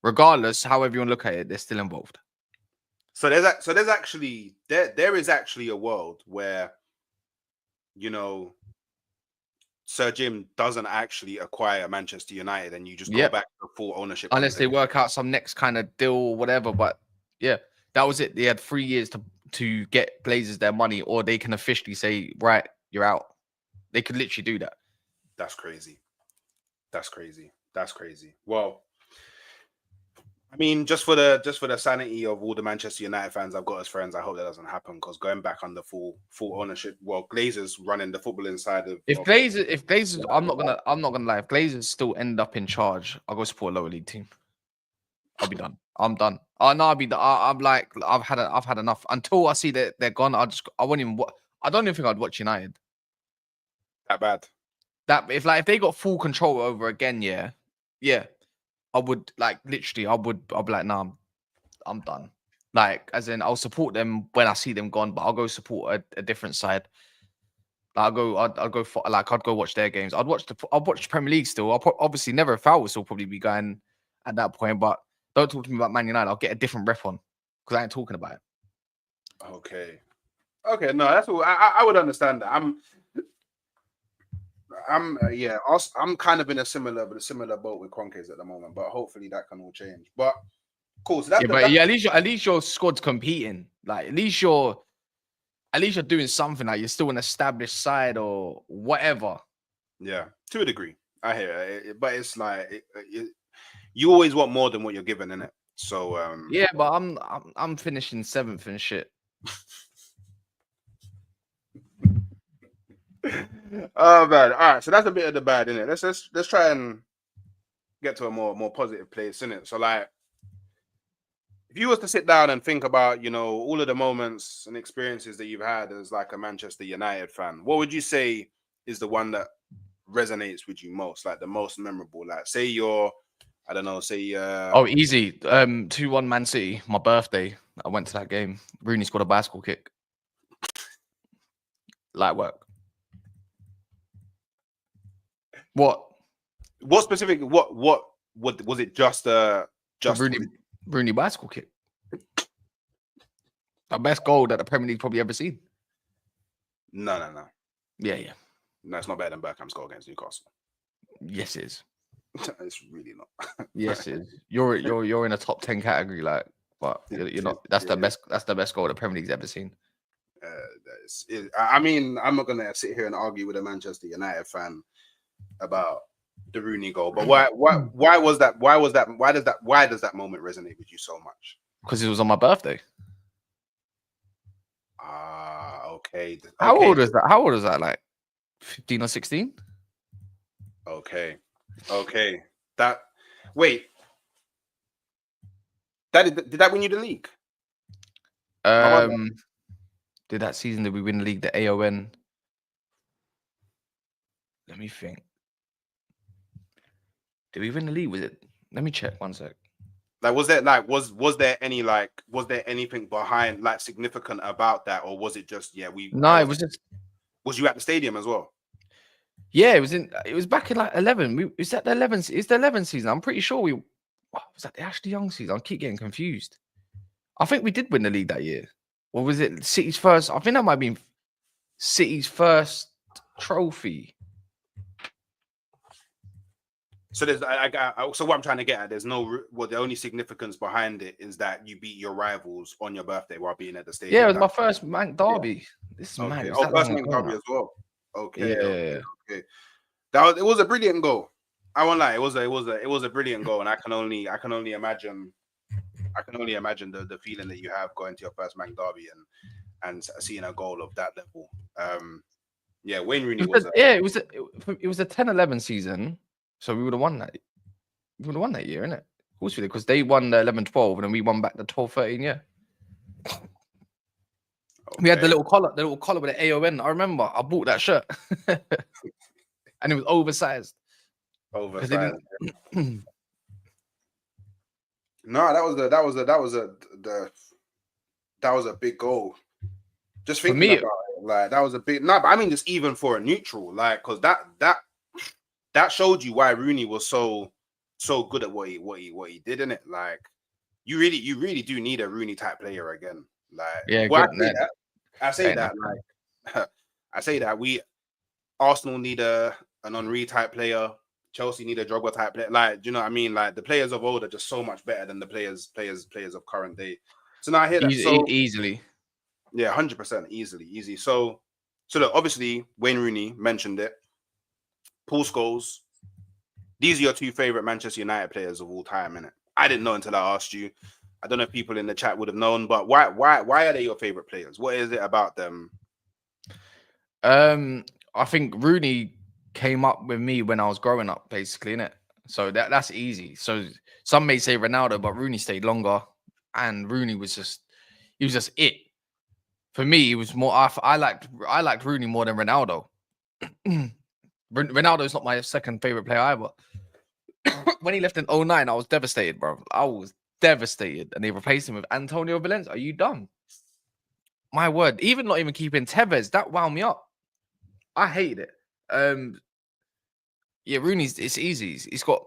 Regardless, however you want to look at it, they're still involved. So there is actually a world where, Sir Jim doesn't actually acquire Manchester United and you just go back to full ownership. Unless they work out some next kind of deal or whatever. But yeah, that was it. They had 3 years to get Glazers their money, or they can officially say, right, you're out. They could literally do that. That's crazy. Well, I mean, just for the sanity of all the Manchester United fans I've got as friends, I hope that doesn't happen, because going back under full ownership, well, Glazers running the football inside of Glazers, I'm not gonna lie. If Glazers still end up in charge, I'll go support a lower league team. I'll be done. I'm done. Oh no, I'm like, I've had enough. Until I see that they're gone, I won't even. I don't even think I'd watch United. That bad. That if they got full control over again, yeah. I would literally. I'll be like, nah, I'm done. Like, as in, I'll support them when I see them gone, but I'll go support a different side. I'd go watch their games. I'd watch Premier League still. Obviously Never a Foul will still probably be going at that point, but don't talk to me about Man United. I'll get a different rep on because I ain't talking about it. Okay, no, that's all. I would understand that. I'm kind of in a similar boat with Kroenkes at the moment, but hopefully that can all change. But cool. So at least your squad's competing. Like at least you're doing something. Like you're still an established side or whatever. Yeah, to a degree, I hear it, but it's like you always want more than what you're given, innit? So yeah, but I'm finishing 7th and shit. Oh man. All right. So that's a bit of the bad, innit? Let's try and get to a more positive place, innit? So like, if you was to sit down and think about, all of the moments and experiences that you've had as like a Manchester United fan, what would you say is the one that resonates with you most, like the most memorable? Like, say you're, I don't know, say Oh, easy. 2-1 Man City. My birthday. I went to that game. Rooney scored a bicycle kick. Light work. What? what specific? What was it? Just The just Rooney bicycle kick. The best goal that the Premier League probably ever seen. No. Yeah. No, it's not better than Bergkamp's goal against Newcastle. Yes, it is. It's really not. Yes, it is. You're in a top 10 category, like, but you're not. That's the best. That's the best goal the Premier League's ever seen. I mean, I'm not gonna sit here and argue with a Manchester United fan about the Rooney goal, but why was that? Why does that moment resonate with you so much? Because it was on my birthday. Okay. How old is that? How old is that? Like 15 or 16? Okay. Wait. Did that win you the league? Did that season did we win the league? The AON. Let me think. Did we win the league? Was it? Let me check 1 sec. Like, was there anything behind, like, significant about that, or was it just No, it was just. Was you at the stadium as well? Yeah, it was back in like 11. Is that the 11? It's the 11 season. I'm pretty sure was that the Ashley Young season? I keep getting confused. I think we did win the league that year. Or was it City's first? I think that might have been City's first trophy. So so what I'm trying to get at, the only significance behind it is that you beat your rivals on your birthday while being at the stadium. Yeah, it was my first Manc derby. Yeah. This is mad. First Manc derby as well. Okay. Yeah. Okay. It was a brilliant goal. I won't lie. It was a brilliant goal, and I can only imagine the feeling that you have going to your first Manc derby and seeing a goal of that level. Wayne Rooney was. It was a 10-11 season. So we would have won that. We would have won that year, innit? Of course we did, because they won the 11-12 and then we won back the 12-13, yeah. Okay. We had the little collar with the AON. I remember I bought that shirt. And it was oversized. No, that was a big goal. Just thinking about it, like, that was a big. No, but I mean, just even for a neutral, like, because that showed you why Rooney was so good at what he did, innit? Like, you really do need a Rooney type player again. Like, yeah, I say that Arsenal need an Henry type player. Chelsea need a Drogba type player. Like, do you know what I mean? Like, the players of old are just so much better than the players of current day. So now I hear that easily. Yeah, 100% easy. So look, obviously Wayne Rooney mentioned it. Paul Scholes. These are your two favorite Manchester United players of all time, innit? I didn't know until I asked you. I don't know if people in the chat would have known, but why are they your favorite players? What is it about them? I think Rooney came up with me when I was growing up, basically, innit? So that's easy. So some may say Ronaldo, but Rooney stayed longer, and Rooney was just it. For me, it was more. I liked Rooney more than Ronaldo. Ronaldo's not my second favorite player either. When he left in 2009, I was devastated, bro. I was devastated, and they replaced him with Antonio Valencia. Are you dumb? My word, not even keeping Tevez, that wound me up. I hated it. Yeah, Rooney's, it's easy. He's got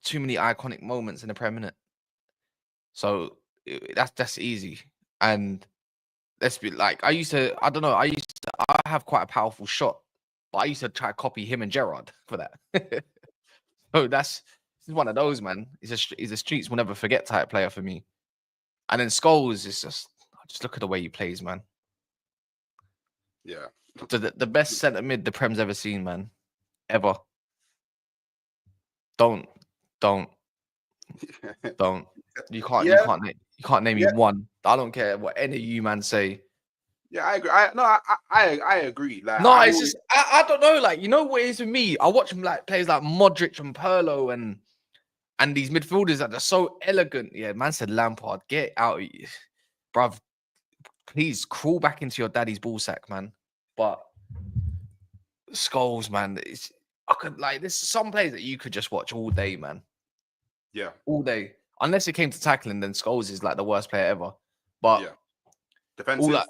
too many iconic moments in the Premier League. So that's easy. And let's be like, I have quite a powerful shot, but I used to try to copy him and Gerrard for that. So this is one of those, man. He's a streets will never forget type player for me. And then Scholes is just look at the way he plays, man. Yeah. So the best centre mid the Prem's ever seen, man. Ever. Don't. You can't name me one. I don't care what any of you man say. Yeah, I agree. I agree. Like, No, it's just I don't know. Like, you know what it is with me? I watch like players like Modric and Pirlo and these midfielders that are so elegant. Yeah, man said Lampard, get out, bruv. Please crawl back into your daddy's ball sack, man. But Scholes, man, I could like this. Some players that you could just watch all day, man. Yeah, All day. Unless it came to tackling, then Scholes is like the worst player ever. But yeah. all Defensive that,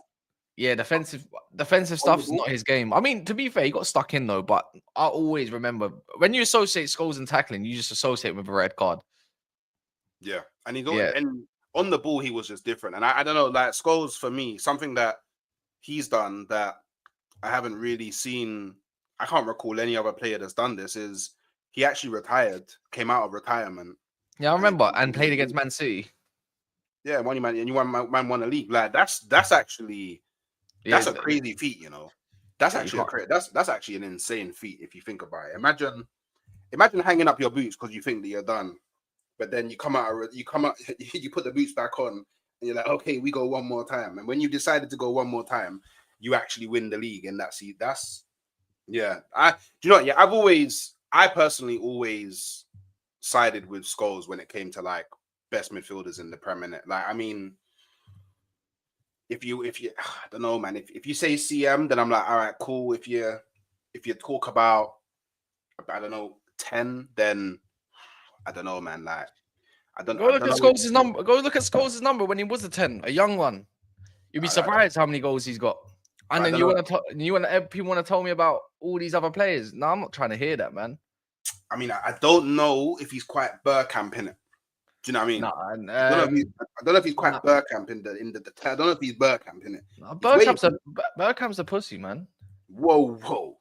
yeah, defensive on the stuff's ball. not his game. I mean, to be fair, he got stuck in though. But I always remember when you associate Scholes and tackling, you just associate with a red card. Yeah, and Yeah, and on the ball he was just different. And I don't know, like Scholes for me, something that he's done that I haven't really seen. I can't recall any other player that's done this. Is he actually retired? Came out of retirement. yeah, I And remember, and played against Man City. Yeah, money man, and you won a league. Like that's actually Yeah, a crazy feat. You know, that's yeah, you actually can't. that's actually an insane feat if you think about it. Imagine hanging up your boots because you think that you're done, but then you come out, you put the boots back on, and you're like, okay, we go one more time. And when you decided to go one more time, you actually win the league, and that's yeah. Do you know what? Yeah, I personally always sided with Scholes when it came to like best midfielders in the Premier League. Like, I mean, if you I don't know, man. If you say CM, then I'm like, all right, cool. If you talk about, I don't know, 10, then I don't know, man. Like, I don't Go look at know. Scholes' number. Go look at Scholes' number when he was a 10, a young one. You'd be surprised how many goals he's got. And then people want to tell me about all these other players. No, I'm not trying to hear that, man. I mean, I don't know if he's quite Bergkamp in it. Do you know what I mean? No, I don't know if he's quite Bergkamp in the. I don't know if he's Bergkamp in it. No, Bergkamp's a pussy, man. Whoa. Hold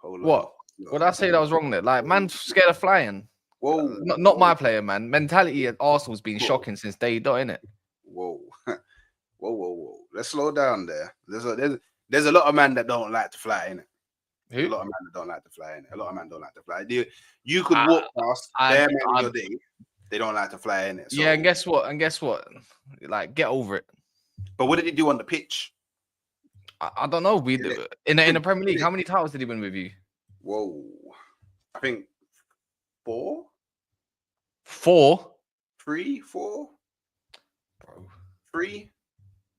What? on. Would I say that was wrong there? Like, man, scared of flying. Whoa. Not my player, man. Mentality at Arsenal's been shocking since day dot, innit? Whoa. Let's slow down there. There's a lot of men that don't like to fly, innit? Who? A lot of men that don't like to fly, innit? A lot of men don't like to fly. You could walk past their men in your day. They don't like to fly, innit? So, yeah, and guess what? Like, get over it. But what did he do on the pitch? I don't know. In the Premier League, how many titles did he win with you? Whoa. I think 4? 4? 3, 4? Bro. 3?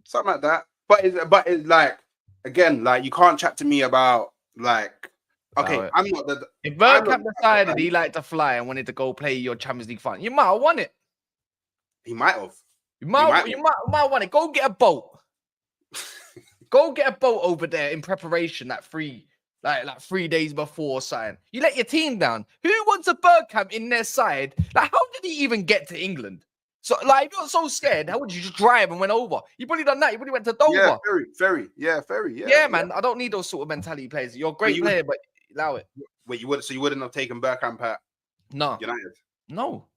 Something like that. But it's like, again, like, you can't chat to me about, like, okay, I'm not the... If Bergkamp decided he liked to fly and wanted to go play your Champions League final, you might have won it. He might have. You might have won it. Go get a boat. Go get a boat over there in preparation, like 3 days before sign. You let your team down. Who wants a Bergkamp in their side? Like, how did he even get to England? So, like, if you're so scared, how would you just drive and went over? You probably done that. You probably went to Dover. Yeah, ferry. Yeah, ferry. Yeah, man. I don't need those sort of mentality players. You're a great player, but allow it. Wait, you wouldn't have taken Bergkamp at United? No.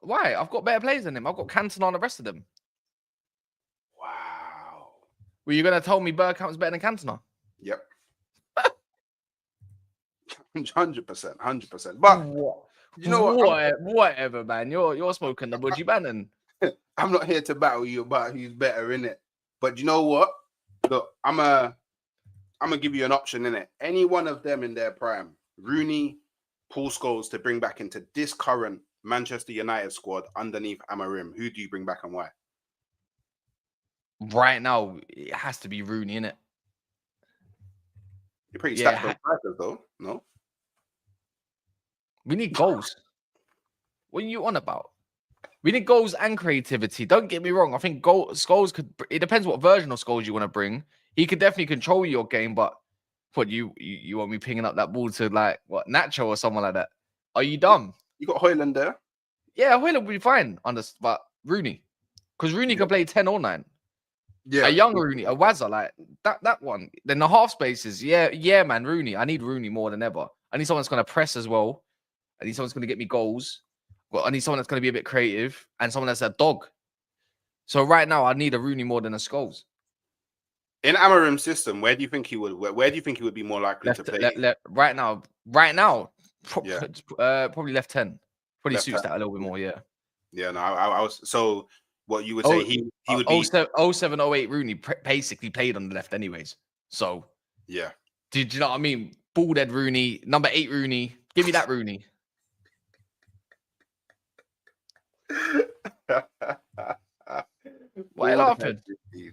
Why? I've got better players than him. I've got Cantona and the rest of them. Wow. Were you going to tell me Bergkamp's better than Cantona? Yep. 100%. But you know what? Whatever, man. You're smoking the budgie bannon. I'm not here to battle you about who's better in it. But you know what? Look, I'm gonna give you an option in it. Any one of them in their prime, Rooney, Paul Scholes, to bring back into this current Manchester United squad underneath Amarim. Who do you bring back and why? Right now, it has to be Rooney, innit? You're pretty stacked on strikers, though. No? We need goals. What are you on about? We need goals and creativity. Don't get me wrong. I think Scholes could... It depends what version of Scholes you want to bring. He could definitely control your game, but what, you want me pinging up that ball to, like, what, Nacho or someone like that? Are you dumb? You got Højlund there? Yeah, Højlund will be fine. But Rooney. Because Rooney can play 10 or 9. Yeah. A young Rooney, a Wazza, like that one. Then the half spaces, yeah, man, Rooney. I need Rooney more than ever. I need someone that's going to press as well. I need someone that's going to get me goals. Well, I need someone that's going to be a bit creative and someone that's a dog. So right now, I need a Rooney more than a Scholes. In Amarim's system, where do you think he would be more likely to play? Right now, probably left 10. Probably left suits 10. That a little bit more, yeah. Yeah, no, I was so What you would say he would be? 07, 08 Rooney basically played on the left anyways. So Yeah. do you know what I mean? Bald head Rooney, number 8 Rooney. Give me that Rooney. Why are you laughing?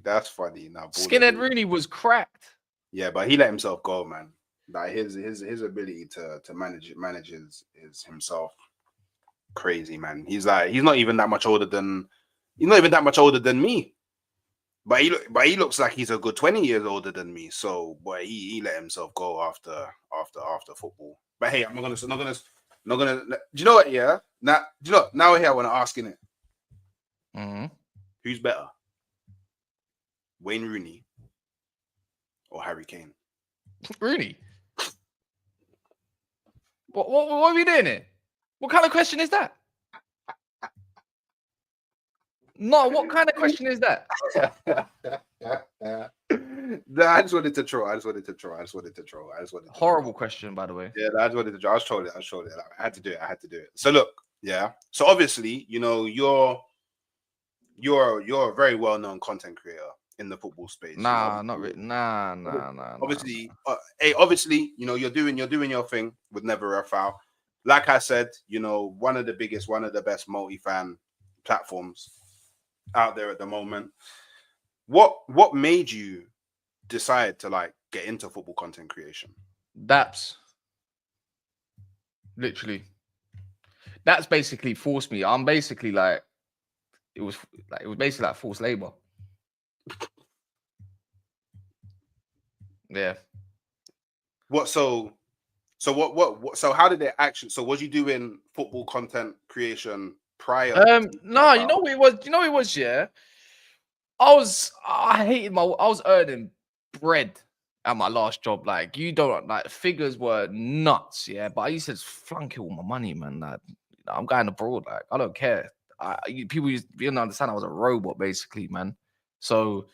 That's funny. Now, Skinhead Rooney was cracked. Yeah, but he let himself go, man. Like his ability to manage is himself crazy, man. He's not even that much older than me. But he looks like he's a good 20 years older than me. So boy, he let himself go after football. But hey, I'm not gonna do you know what? Yeah. Now here I want to ask in it. Mm-hmm. Who's better? Wayne Rooney or Harry Kane? Rooney. What are we doing here? What kind of question is that? No, what kind of question is that? No, I just wanted to troll. Horrible question, by the way. Yeah, I just wanted to troll. I was trolling. I had to do it. So look, yeah. So obviously, you know, you're a very well-known content creator in the football space. Nah, you know? not really. Nah. Obviously, obviously, you know, you're doing your thing with Never a Foul. Like I said, you know, one of the best multi-fan platforms out there at the moment. What made you decide to like get into football content creation? Daps. Literally. That's basically forced me. I'm basically like it was basically like forced labor. Yeah. So how did it actually? So was you doing football content creation prior? No, you know what it was. Yeah. I was earning bread at my last job. Like you don't like figures were nuts, yeah. But I used to just flunk it all my money, man. Like I'm going abroad. Like I don't care. People didn't understand I was a robot, basically, man. So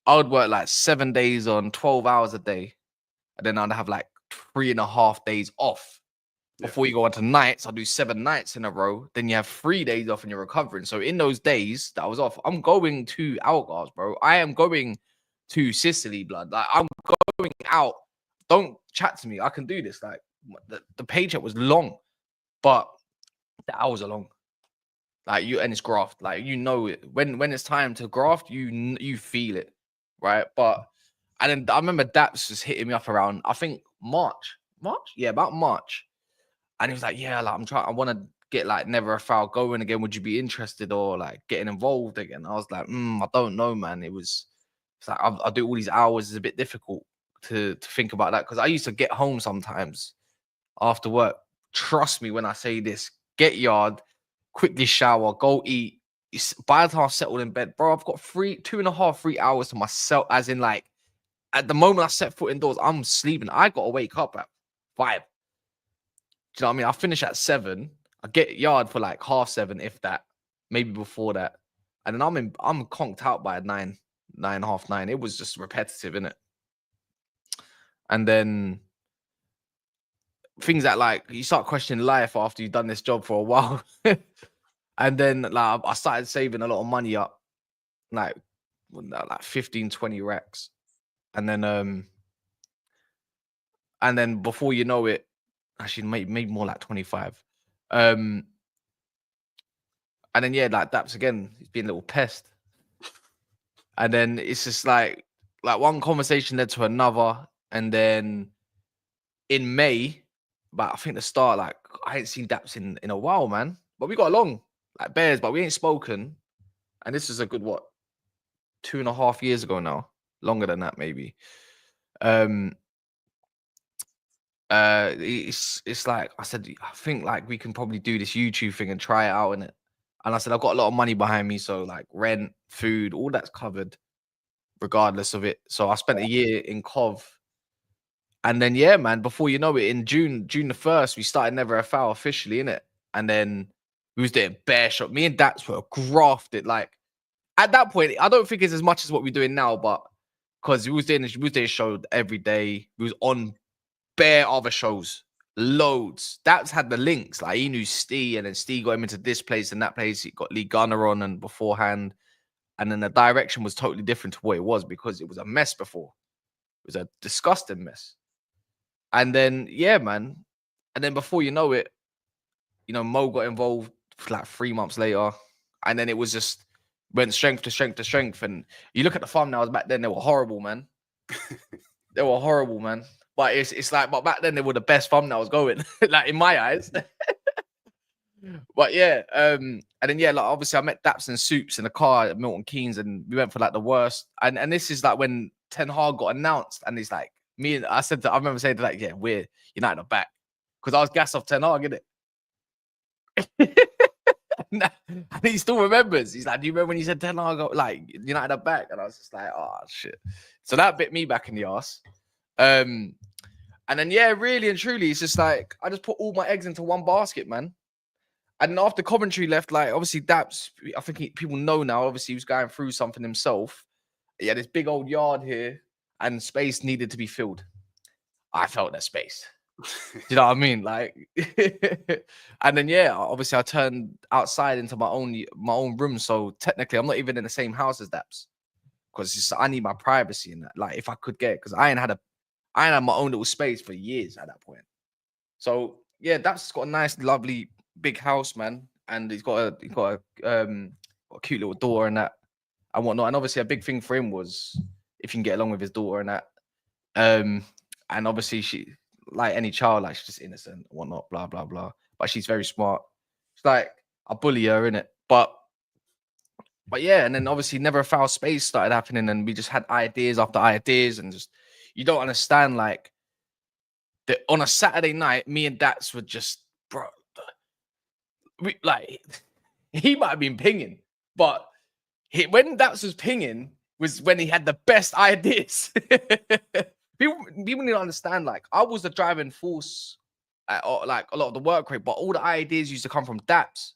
I would work like 7 days on 12 hours a day, and then I'd have like 3.5 days off. Before you go on to nights, I'll do 7 nights in a row. Then you have 3 days off and you're recovering. So in those days that I was off, I'm going to Algarve, bro. I am going to Sicily, blood. Like I'm going out. Don't chat to me. I can do this. Like the paycheck was long, but the hours are long. Like and it's graft. Like you know it. When it's time to graft, you feel it, right? But and then I remember Daps just hitting me up around I think March. Yeah, about March. And he was like, yeah, like I want to get like Never a Foul going again. Would you be interested or like getting involved again? I was like, I don't know, man. It's like I do all these hours. It's a bit difficult to think about that because I used to get home sometimes after work. Trust me when I say this, get yard, quickly shower, go eat. By the time I've settled in bed, bro, I've got 2.5, 3 hours to myself. As in like, at the moment I set foot indoors, I'm sleeping. I got to wake up at 5. Do you know what I mean? I finish at 7. I get yard for like 7:30, if that, maybe before that. And then I'm conked out by 9, 9:30, 9. It was just repetitive, innit? And then things that like you start questioning life after you've done this job for a while. And then like I started saving a lot of money up, like 15, 20 racks. And then before you know it, actually maybe more like 25. And then yeah, like Daps again, he's been a little pest. And then it's just like one conversation led to another. And then in May, but I think the start, like I ain't seen Daps in a while, man. But we got along like bears, but we ain't spoken. And this is a good 2.5 years ago now. Longer than that, maybe. It's like I said, I think like we can probably do this YouTube thing and try it out in it. And I said I've got a lot of money behind me, so like rent, food, all that's covered, regardless of it. So I spent a year in Cov, and then yeah, man, before you know it, in June the 1st, we started Never a Foul officially in it, and then we was doing bear shot. Me and Daps were grafted. Like at that point, I don't think it's as much as what we're doing now, but because we was doing a show every day, we was on bare other shows Loads. Daps had the links. Like he knew Stee, and then Stee got him into this place and that place. He got Lee Gunner on and beforehand. And then the direction was totally different to what it was because it was a mess before. It was a disgusting mess. And then, yeah, man. And then before you know it, Mo got involved like 3 months later. And then it was just went strength to strength to strength. And you look at the thumbnails back then, they were horrible, man. They were horrible, man. But it's like, but back then they were the best thumbnails going, like in my eyes. But yeah, and then yeah, like obviously I met Daps and Soups in the car at Milton Keynes, and we went for like the worst. And this is like when Ten Hag got announced, and he's like I remember saying to like, yeah, we're United are back because I was gassed off Ten Hag, innit? And he still remembers. He's like, do you remember when you said Ten Hag like United are back? And I was just like, oh shit. So that bit me back in the ass. And then yeah, really and truly, it's just like I just put all my eggs into one basket, man. And after Coventry left, like obviously Daps, I think people know now. Obviously, he was going through something himself. He had this big old yard here, and space needed to be filled. I felt that space. Do you know what I mean? Like, and then yeah, obviously I turned outside into my own room. So technically, I'm not even in the same house as Daps because I need my privacy in that. Like, if I could get, because I ain't had my own little space for years at that point. So yeah, Daps got a nice, lovely big house, man, and he's got a cute little daughter and that and whatnot. And obviously, a big thing for him was if you can get along with his daughter and that. And obviously, she, like any child, like she's just innocent and whatnot, blah blah blah. But she's very smart. It's like I bully her in it, but yeah. And then obviously, never a foul space started happening, and we just had ideas after ideas, and just you don't understand like that. On a Saturday night, me and Dax would just he might have been pinging, but when Daps was pinging was when he had the best ideas. people need to understand, like, I was the driving force at, like a lot of the work rate, but all the ideas used to come from Daps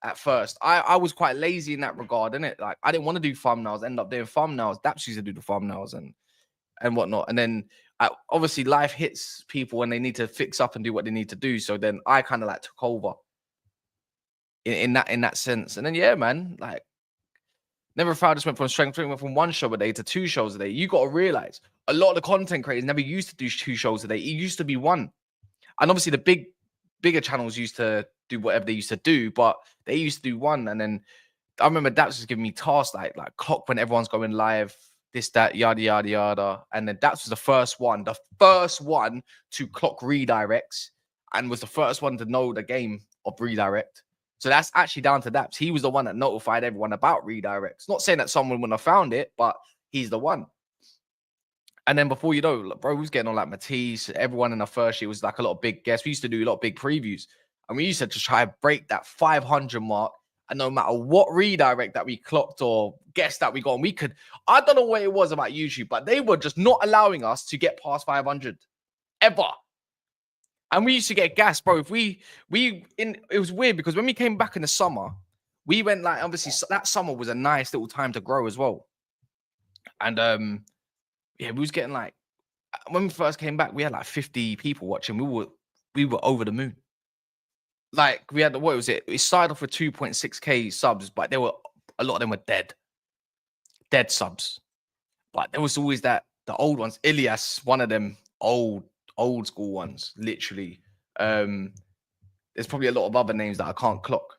at first. I was quite lazy in that regard, innit? Like, I didn't want to do thumbnails, end up doing thumbnails. Daps used to do the thumbnails and whatnot. And then obviously life hits people when they need to fix up and do what they need to do. So then I kind of like took over in that sense. And then yeah, man, like Never Foul just went from strength, went from 1 show a day to 2 shows a day. You got to realize a lot of the content creators never used to do 2 shows a day. It used to be 1. And obviously the bigger channels used to do whatever they used to do, but they used to do 1. And then I remember Daps was giving me tasks like clock when everyone's going live, this, that, yada, yada, yada. And then Daps was the first one to clock redirects and was the first one to know the game of redirect. So that's actually down to Daps. He was the one that notified everyone about redirects. Not saying that someone wouldn't have found it, but he's the one. And then before you know, bro, we was getting on like Matisse. Everyone in the first year was like a lot of big guests. We used to do a lot of big previews. And we used to just try to break that 500 mark. And no matter what redirect that we clocked or guest that we got, and we could, I don't know what it was about YouTube, but they were just not allowing us to get past 500 ever. And we used to get gas, bro. If it was weird because when we came back in the summer, we went like, obviously that summer was a nice little time to grow as well. And yeah, we was getting like, when we first came back, we had like 50 people watching. We were over the moon. Like we had, what was it? We started off with 2.6k subs, but a lot of them were dead subs. But there was always the old ones. Ilias, one of them old school ones, literally. There's probably a lot of other names that I can't clock.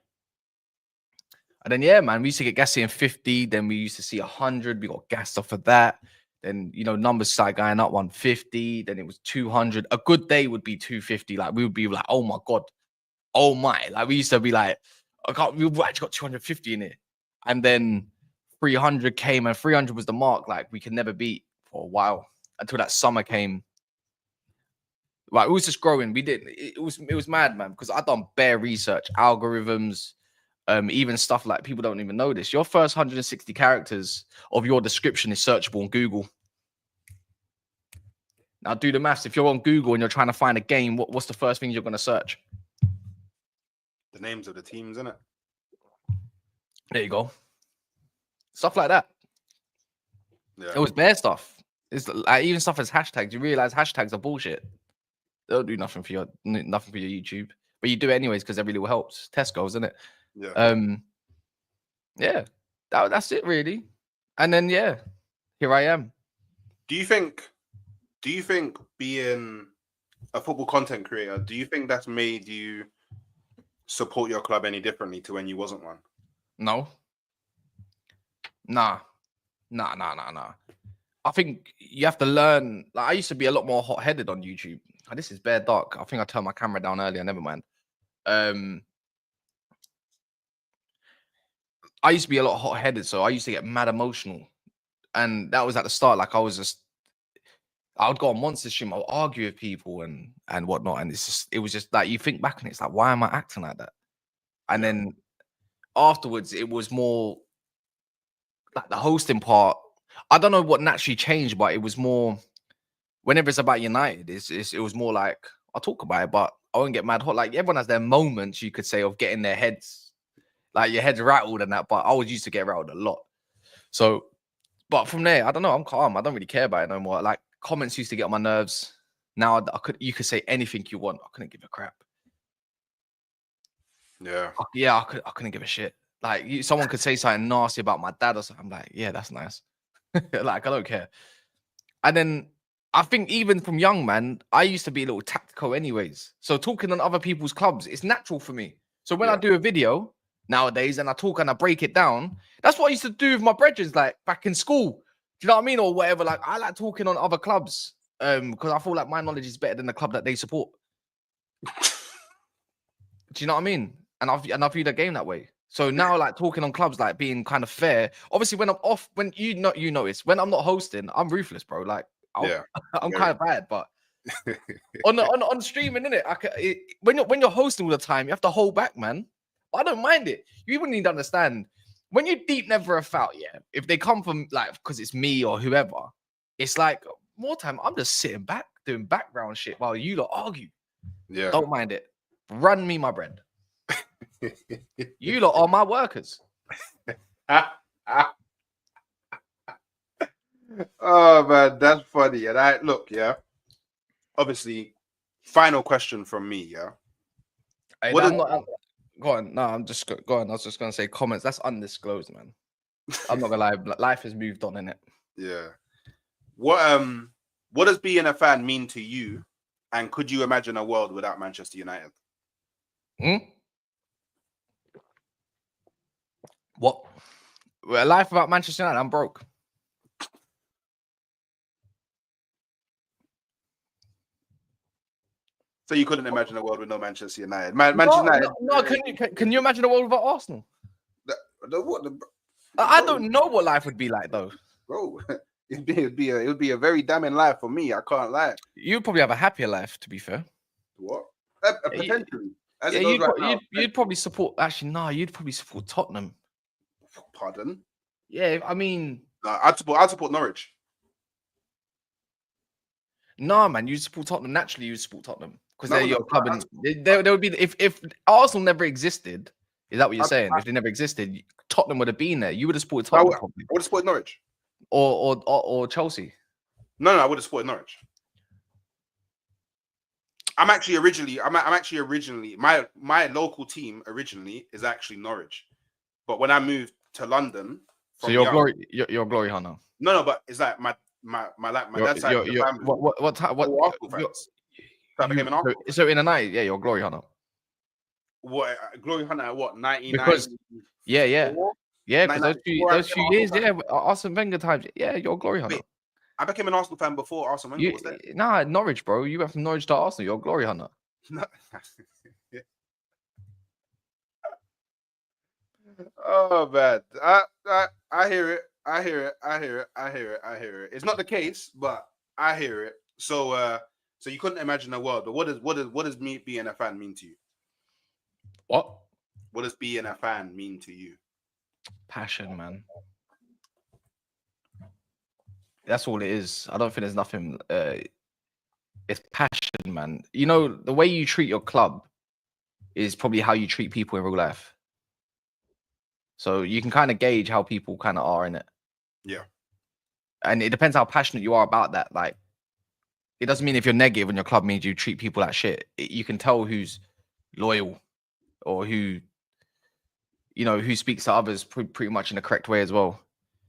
And then yeah, man, we used to get gassy in 50. Then we used to see 100. We got gassed off of that. Then numbers started going up 150. Then it was 200. A good day would be 250. Like we would be like, oh my god, oh my! Like we used to be like, we actually got 250 in it. And then 300 came, and 300 was the mark. Like we could never beat for a while until that summer came. Like it was just growing. It was mad, man, because I've done bare research, algorithms, even stuff like people don't even know this. Your first 160 characters of your description is searchable on Google. Now do the maths. If you're on Google and you're trying to find a game, what's the first thing you're going to search? The names of the teams, innit? There you go. Stuff like that. Yeah. It was bare stuff. It's like even stuff as hashtags. You realize hashtags are bullshit. don't do nothing for your YouTube, but you do it anyways because every little helps. Tesco's, isn't it? Yeah. Yeah, that's it really. And then yeah, here I am. Do you think being a football content creator, do you think that's made you support your club any differently to when you wasn't one? No. Nah. I think you have to learn. Like I used to be a lot more hot-headed on YouTube. Oh, this is bare dark. I think I turned my camera down earlier. Never mind. I used to be a lot hot-headed, so I used to get mad emotional, and that was at the start. Like I would go on Monster Stream, I would argue with people and whatnot, and it was just like you think back and it's like, why am I acting like that? And then afterwards, it was more like the hosting part. I don't know what naturally changed, but it was more whenever it's about United, it was more like I'll talk about it, but I won't get mad hot. Like everyone has their moments, you could say, of getting their heads, like your head's rattled and that. But I was used to get rattled a lot. So, but from there, I don't know. I'm calm. I don't really care about it no more. Like comments used to get on my nerves. Now you could say anything you want. I couldn't give a crap. Yeah. Yeah, I couldn't give a shit. Like someone could say something nasty about my dad or something. I'm like, yeah, that's nice. Like I don't care. And then I think even from young man, I used to be a little tactical anyways. So talking on other people's clubs, it's natural for me. So when I do a video nowadays and I talk and I break it down, that's what I used to do with my brethren, like back in school. Do you know what I mean? Or whatever. Like I like talking on other clubs because I feel like my knowledge is better than the club that they support. Do you know what I mean? And I view the game that way. So now, like talking on clubs, like being kind of fair. Obviously, when I'm off, when you notice when I'm not hosting, I'm ruthless, bro. Like, I'm kind of bad, but on streaming, innit? When you're hosting all the time, you have to hold back, man. I don't mind it. You wouldn't need to understand when you deep never a foul. Yeah, if they come from like because it's me or whoever, it's like more time. I'm just sitting back doing background shit while you lot argue. Yeah. Don't mind it. Run me my bread. You lot are my workers. Oh man, that's funny. And I look, obviously, final question from me, Hey, What go on. No, I'm just go on. I was just gonna say comments. That's undisclosed, man. I'm not gonna lie. Life has moved on, innit? Yeah. What does being a fan mean to you? And could you imagine a world without Manchester United? What? Well, life about Manchester United. I'm broke. So you couldn't imagine a world with no Manchester United. Manchester United. No. Can you imagine a world without Arsenal? I don't know what life would be like though. Bro, it would be a very damning life for me. I can't lie. You'd probably have a happier life, to be fair. What? Potentially. You'd probably support. Actually, no, you'd probably support Tottenham. Pardon? Yeah, I mean, I'd support Norwich. No, man, you support Tottenham. Naturally, you support Tottenham because they're your club. And there would be if Arsenal never existed. Is that what you're saying? If they never existed, Tottenham would have been there. You would have supported Tottenham. I would have supported Norwich or Chelsea. No, I would have supported Norwich. I'm actually originally my local team originally is actually Norwich, but when I moved to London, so you're a glory hunter. No, but it's like my dad's side of the family. What So I became an Arsenal. So in a night, yeah, you're a glory hunter. What glory hunter? At what 99? Because yeah. Because those few years, Arsene Wenger times, yeah, you're a glory hunter. Wait, I became an Arsenal fan before Arsene Wenger was there. Nah, Norwich, bro. You went from Norwich to Arsenal. You're a glory hunter. Oh man, I hear it. I hear it. It's not the case, but I hear it. So you couldn't imagine a world. But what does me being a fan mean to you? What? What does being a fan mean to you? Passion, man. That's all it is. I don't think there's nothing. It's passion, man. You know, the way you treat your club is probably how you treat people in real life. So you can kind of gauge how people kind of are in it. Yeah. And it depends how passionate you are about that. Like, it doesn't mean if you're negative in your club means you treat people like shit. You can tell who's loyal or who, you know, who speaks to others pretty much in the correct way as well.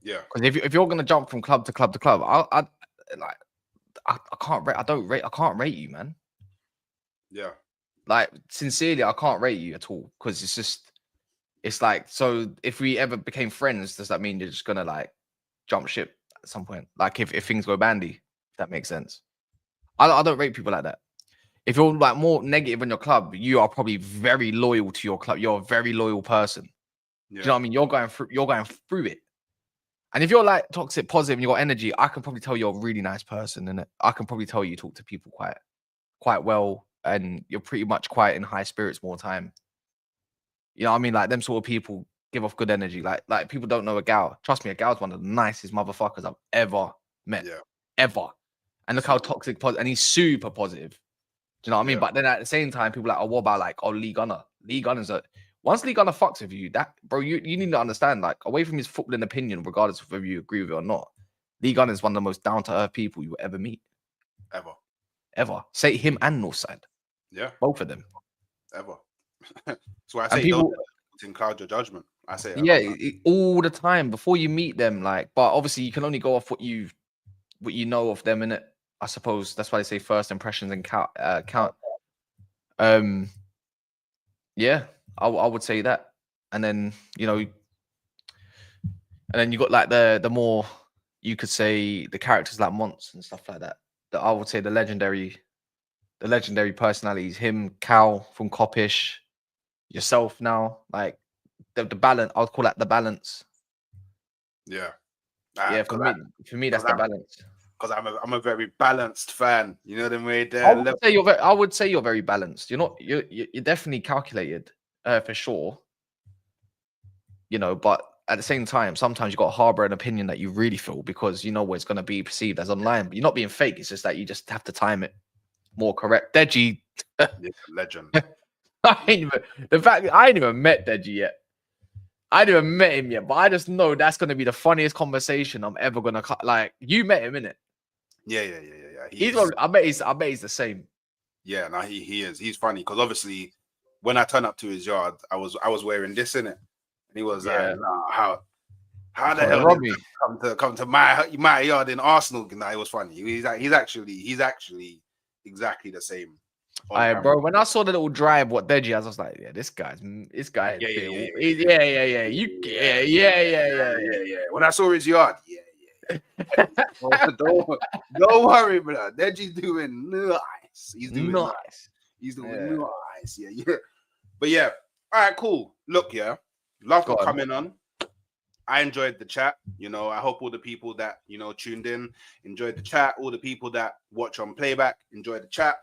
Yeah. Because if you're gonna jump from club to club to club, I can't rate. I can't rate you, man. Yeah. Like sincerely, I can't rate you at all because it's like, so if we ever became friends, does that mean you're just gonna like jump ship at some point? Like if things go bandy, if that makes sense. I don't rate people like that. If you're like more negative in your club, you are probably very loyal to your club. You're a very loyal person. Yeah. Do you know what I mean? You're going through it. And if you're like toxic positive and you got energy, I can probably tell you're a really nice person, and I can probably tell you talk to people quite well, and you're pretty much quite in high spirits more time. You know what I mean? Like them sort of people give off good energy. Like people don't know a gal. Trust me, a gal's one of the nicest motherfuckers I've ever met. Yeah. Ever. And look how toxic positive, and he's super positive. Do you know what I mean? Yeah. But then at the same time, people are like, oh, what about like, oh, Lee Gunner? Lee Gunner's once Lee Gunner fucks with you, that bro, you need to understand, like, away from his footballing opinion, regardless of whether you agree with it or not, Lee Gunner is one of the most down to earth people you will ever meet. Ever. Say him and Northside. Yeah. Both of them. Ever. That's why I And say people don't cloud your judgment. I say it. yeah, all the time before you meet them, like, but obviously you can only go off what you know of them, in it. I suppose that's why they say first impressions and count. Yeah, I would say that, and then you got like the more, you could say, the characters like Monts and stuff like that. That I would say the legendary personalities. Him, Cal from Coppish, yourself now, like the balance. I would call that the balance. Yeah. Yeah, for me, that's the balance. Because I'm a very balanced fan. You know what I mean? I would say you're very balanced. You're definitely calculated, for sure. You know, but at the same time, sometimes you got to harbor an opinion that you really feel because you know what it's going to be perceived as online. But you're not being fake. It's just that you just have to time it more correct. Deji, legend. I ain't even met Deji yet. I ain't even met him yet, but I just know that's going to be the funniest conversation I'm ever going to like. You met him, innit? Yeah. I bet he's the same. Yeah, no, he is. He's funny because obviously when I turned up to his yard, I was wearing this, in it, and he was like, "Nah, how the hell did you come to my yard in Arsenal?" Nah, it was funny. He's actually exactly the same. Bro, when I saw the little drive, what Deji has, I was like, yeah, this guy. Yeah. When I saw his yard, don't worry, bro. Deji's doing nice. He's doing nice. He's doing nice. Yeah. But yeah, all right, cool. Look, love for coming on. I enjoyed the chat. I hope all the people that tuned in enjoyed the chat. All the people that watch on playback enjoyed the chat.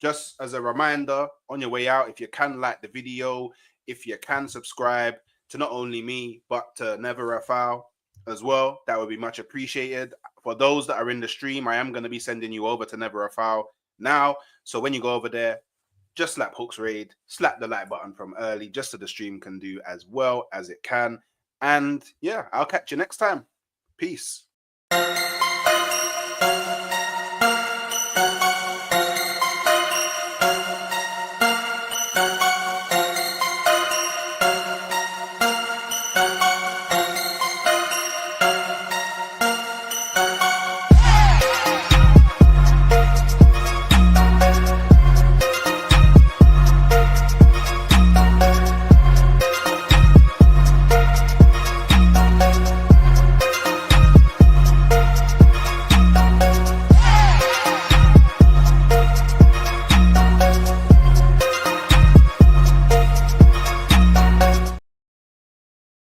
Just as a reminder, on your way out, if you can like the video, if you can subscribe to not only me but to Never a Foul as well, that would be much appreciated. For those that are in the stream, I am going to be sending you over to Never a Foul now. So when you go over there, just slap Hook's Raid, slap the like button from early, just so the stream can do as well as it can. And yeah, I'll catch you next time. Peace.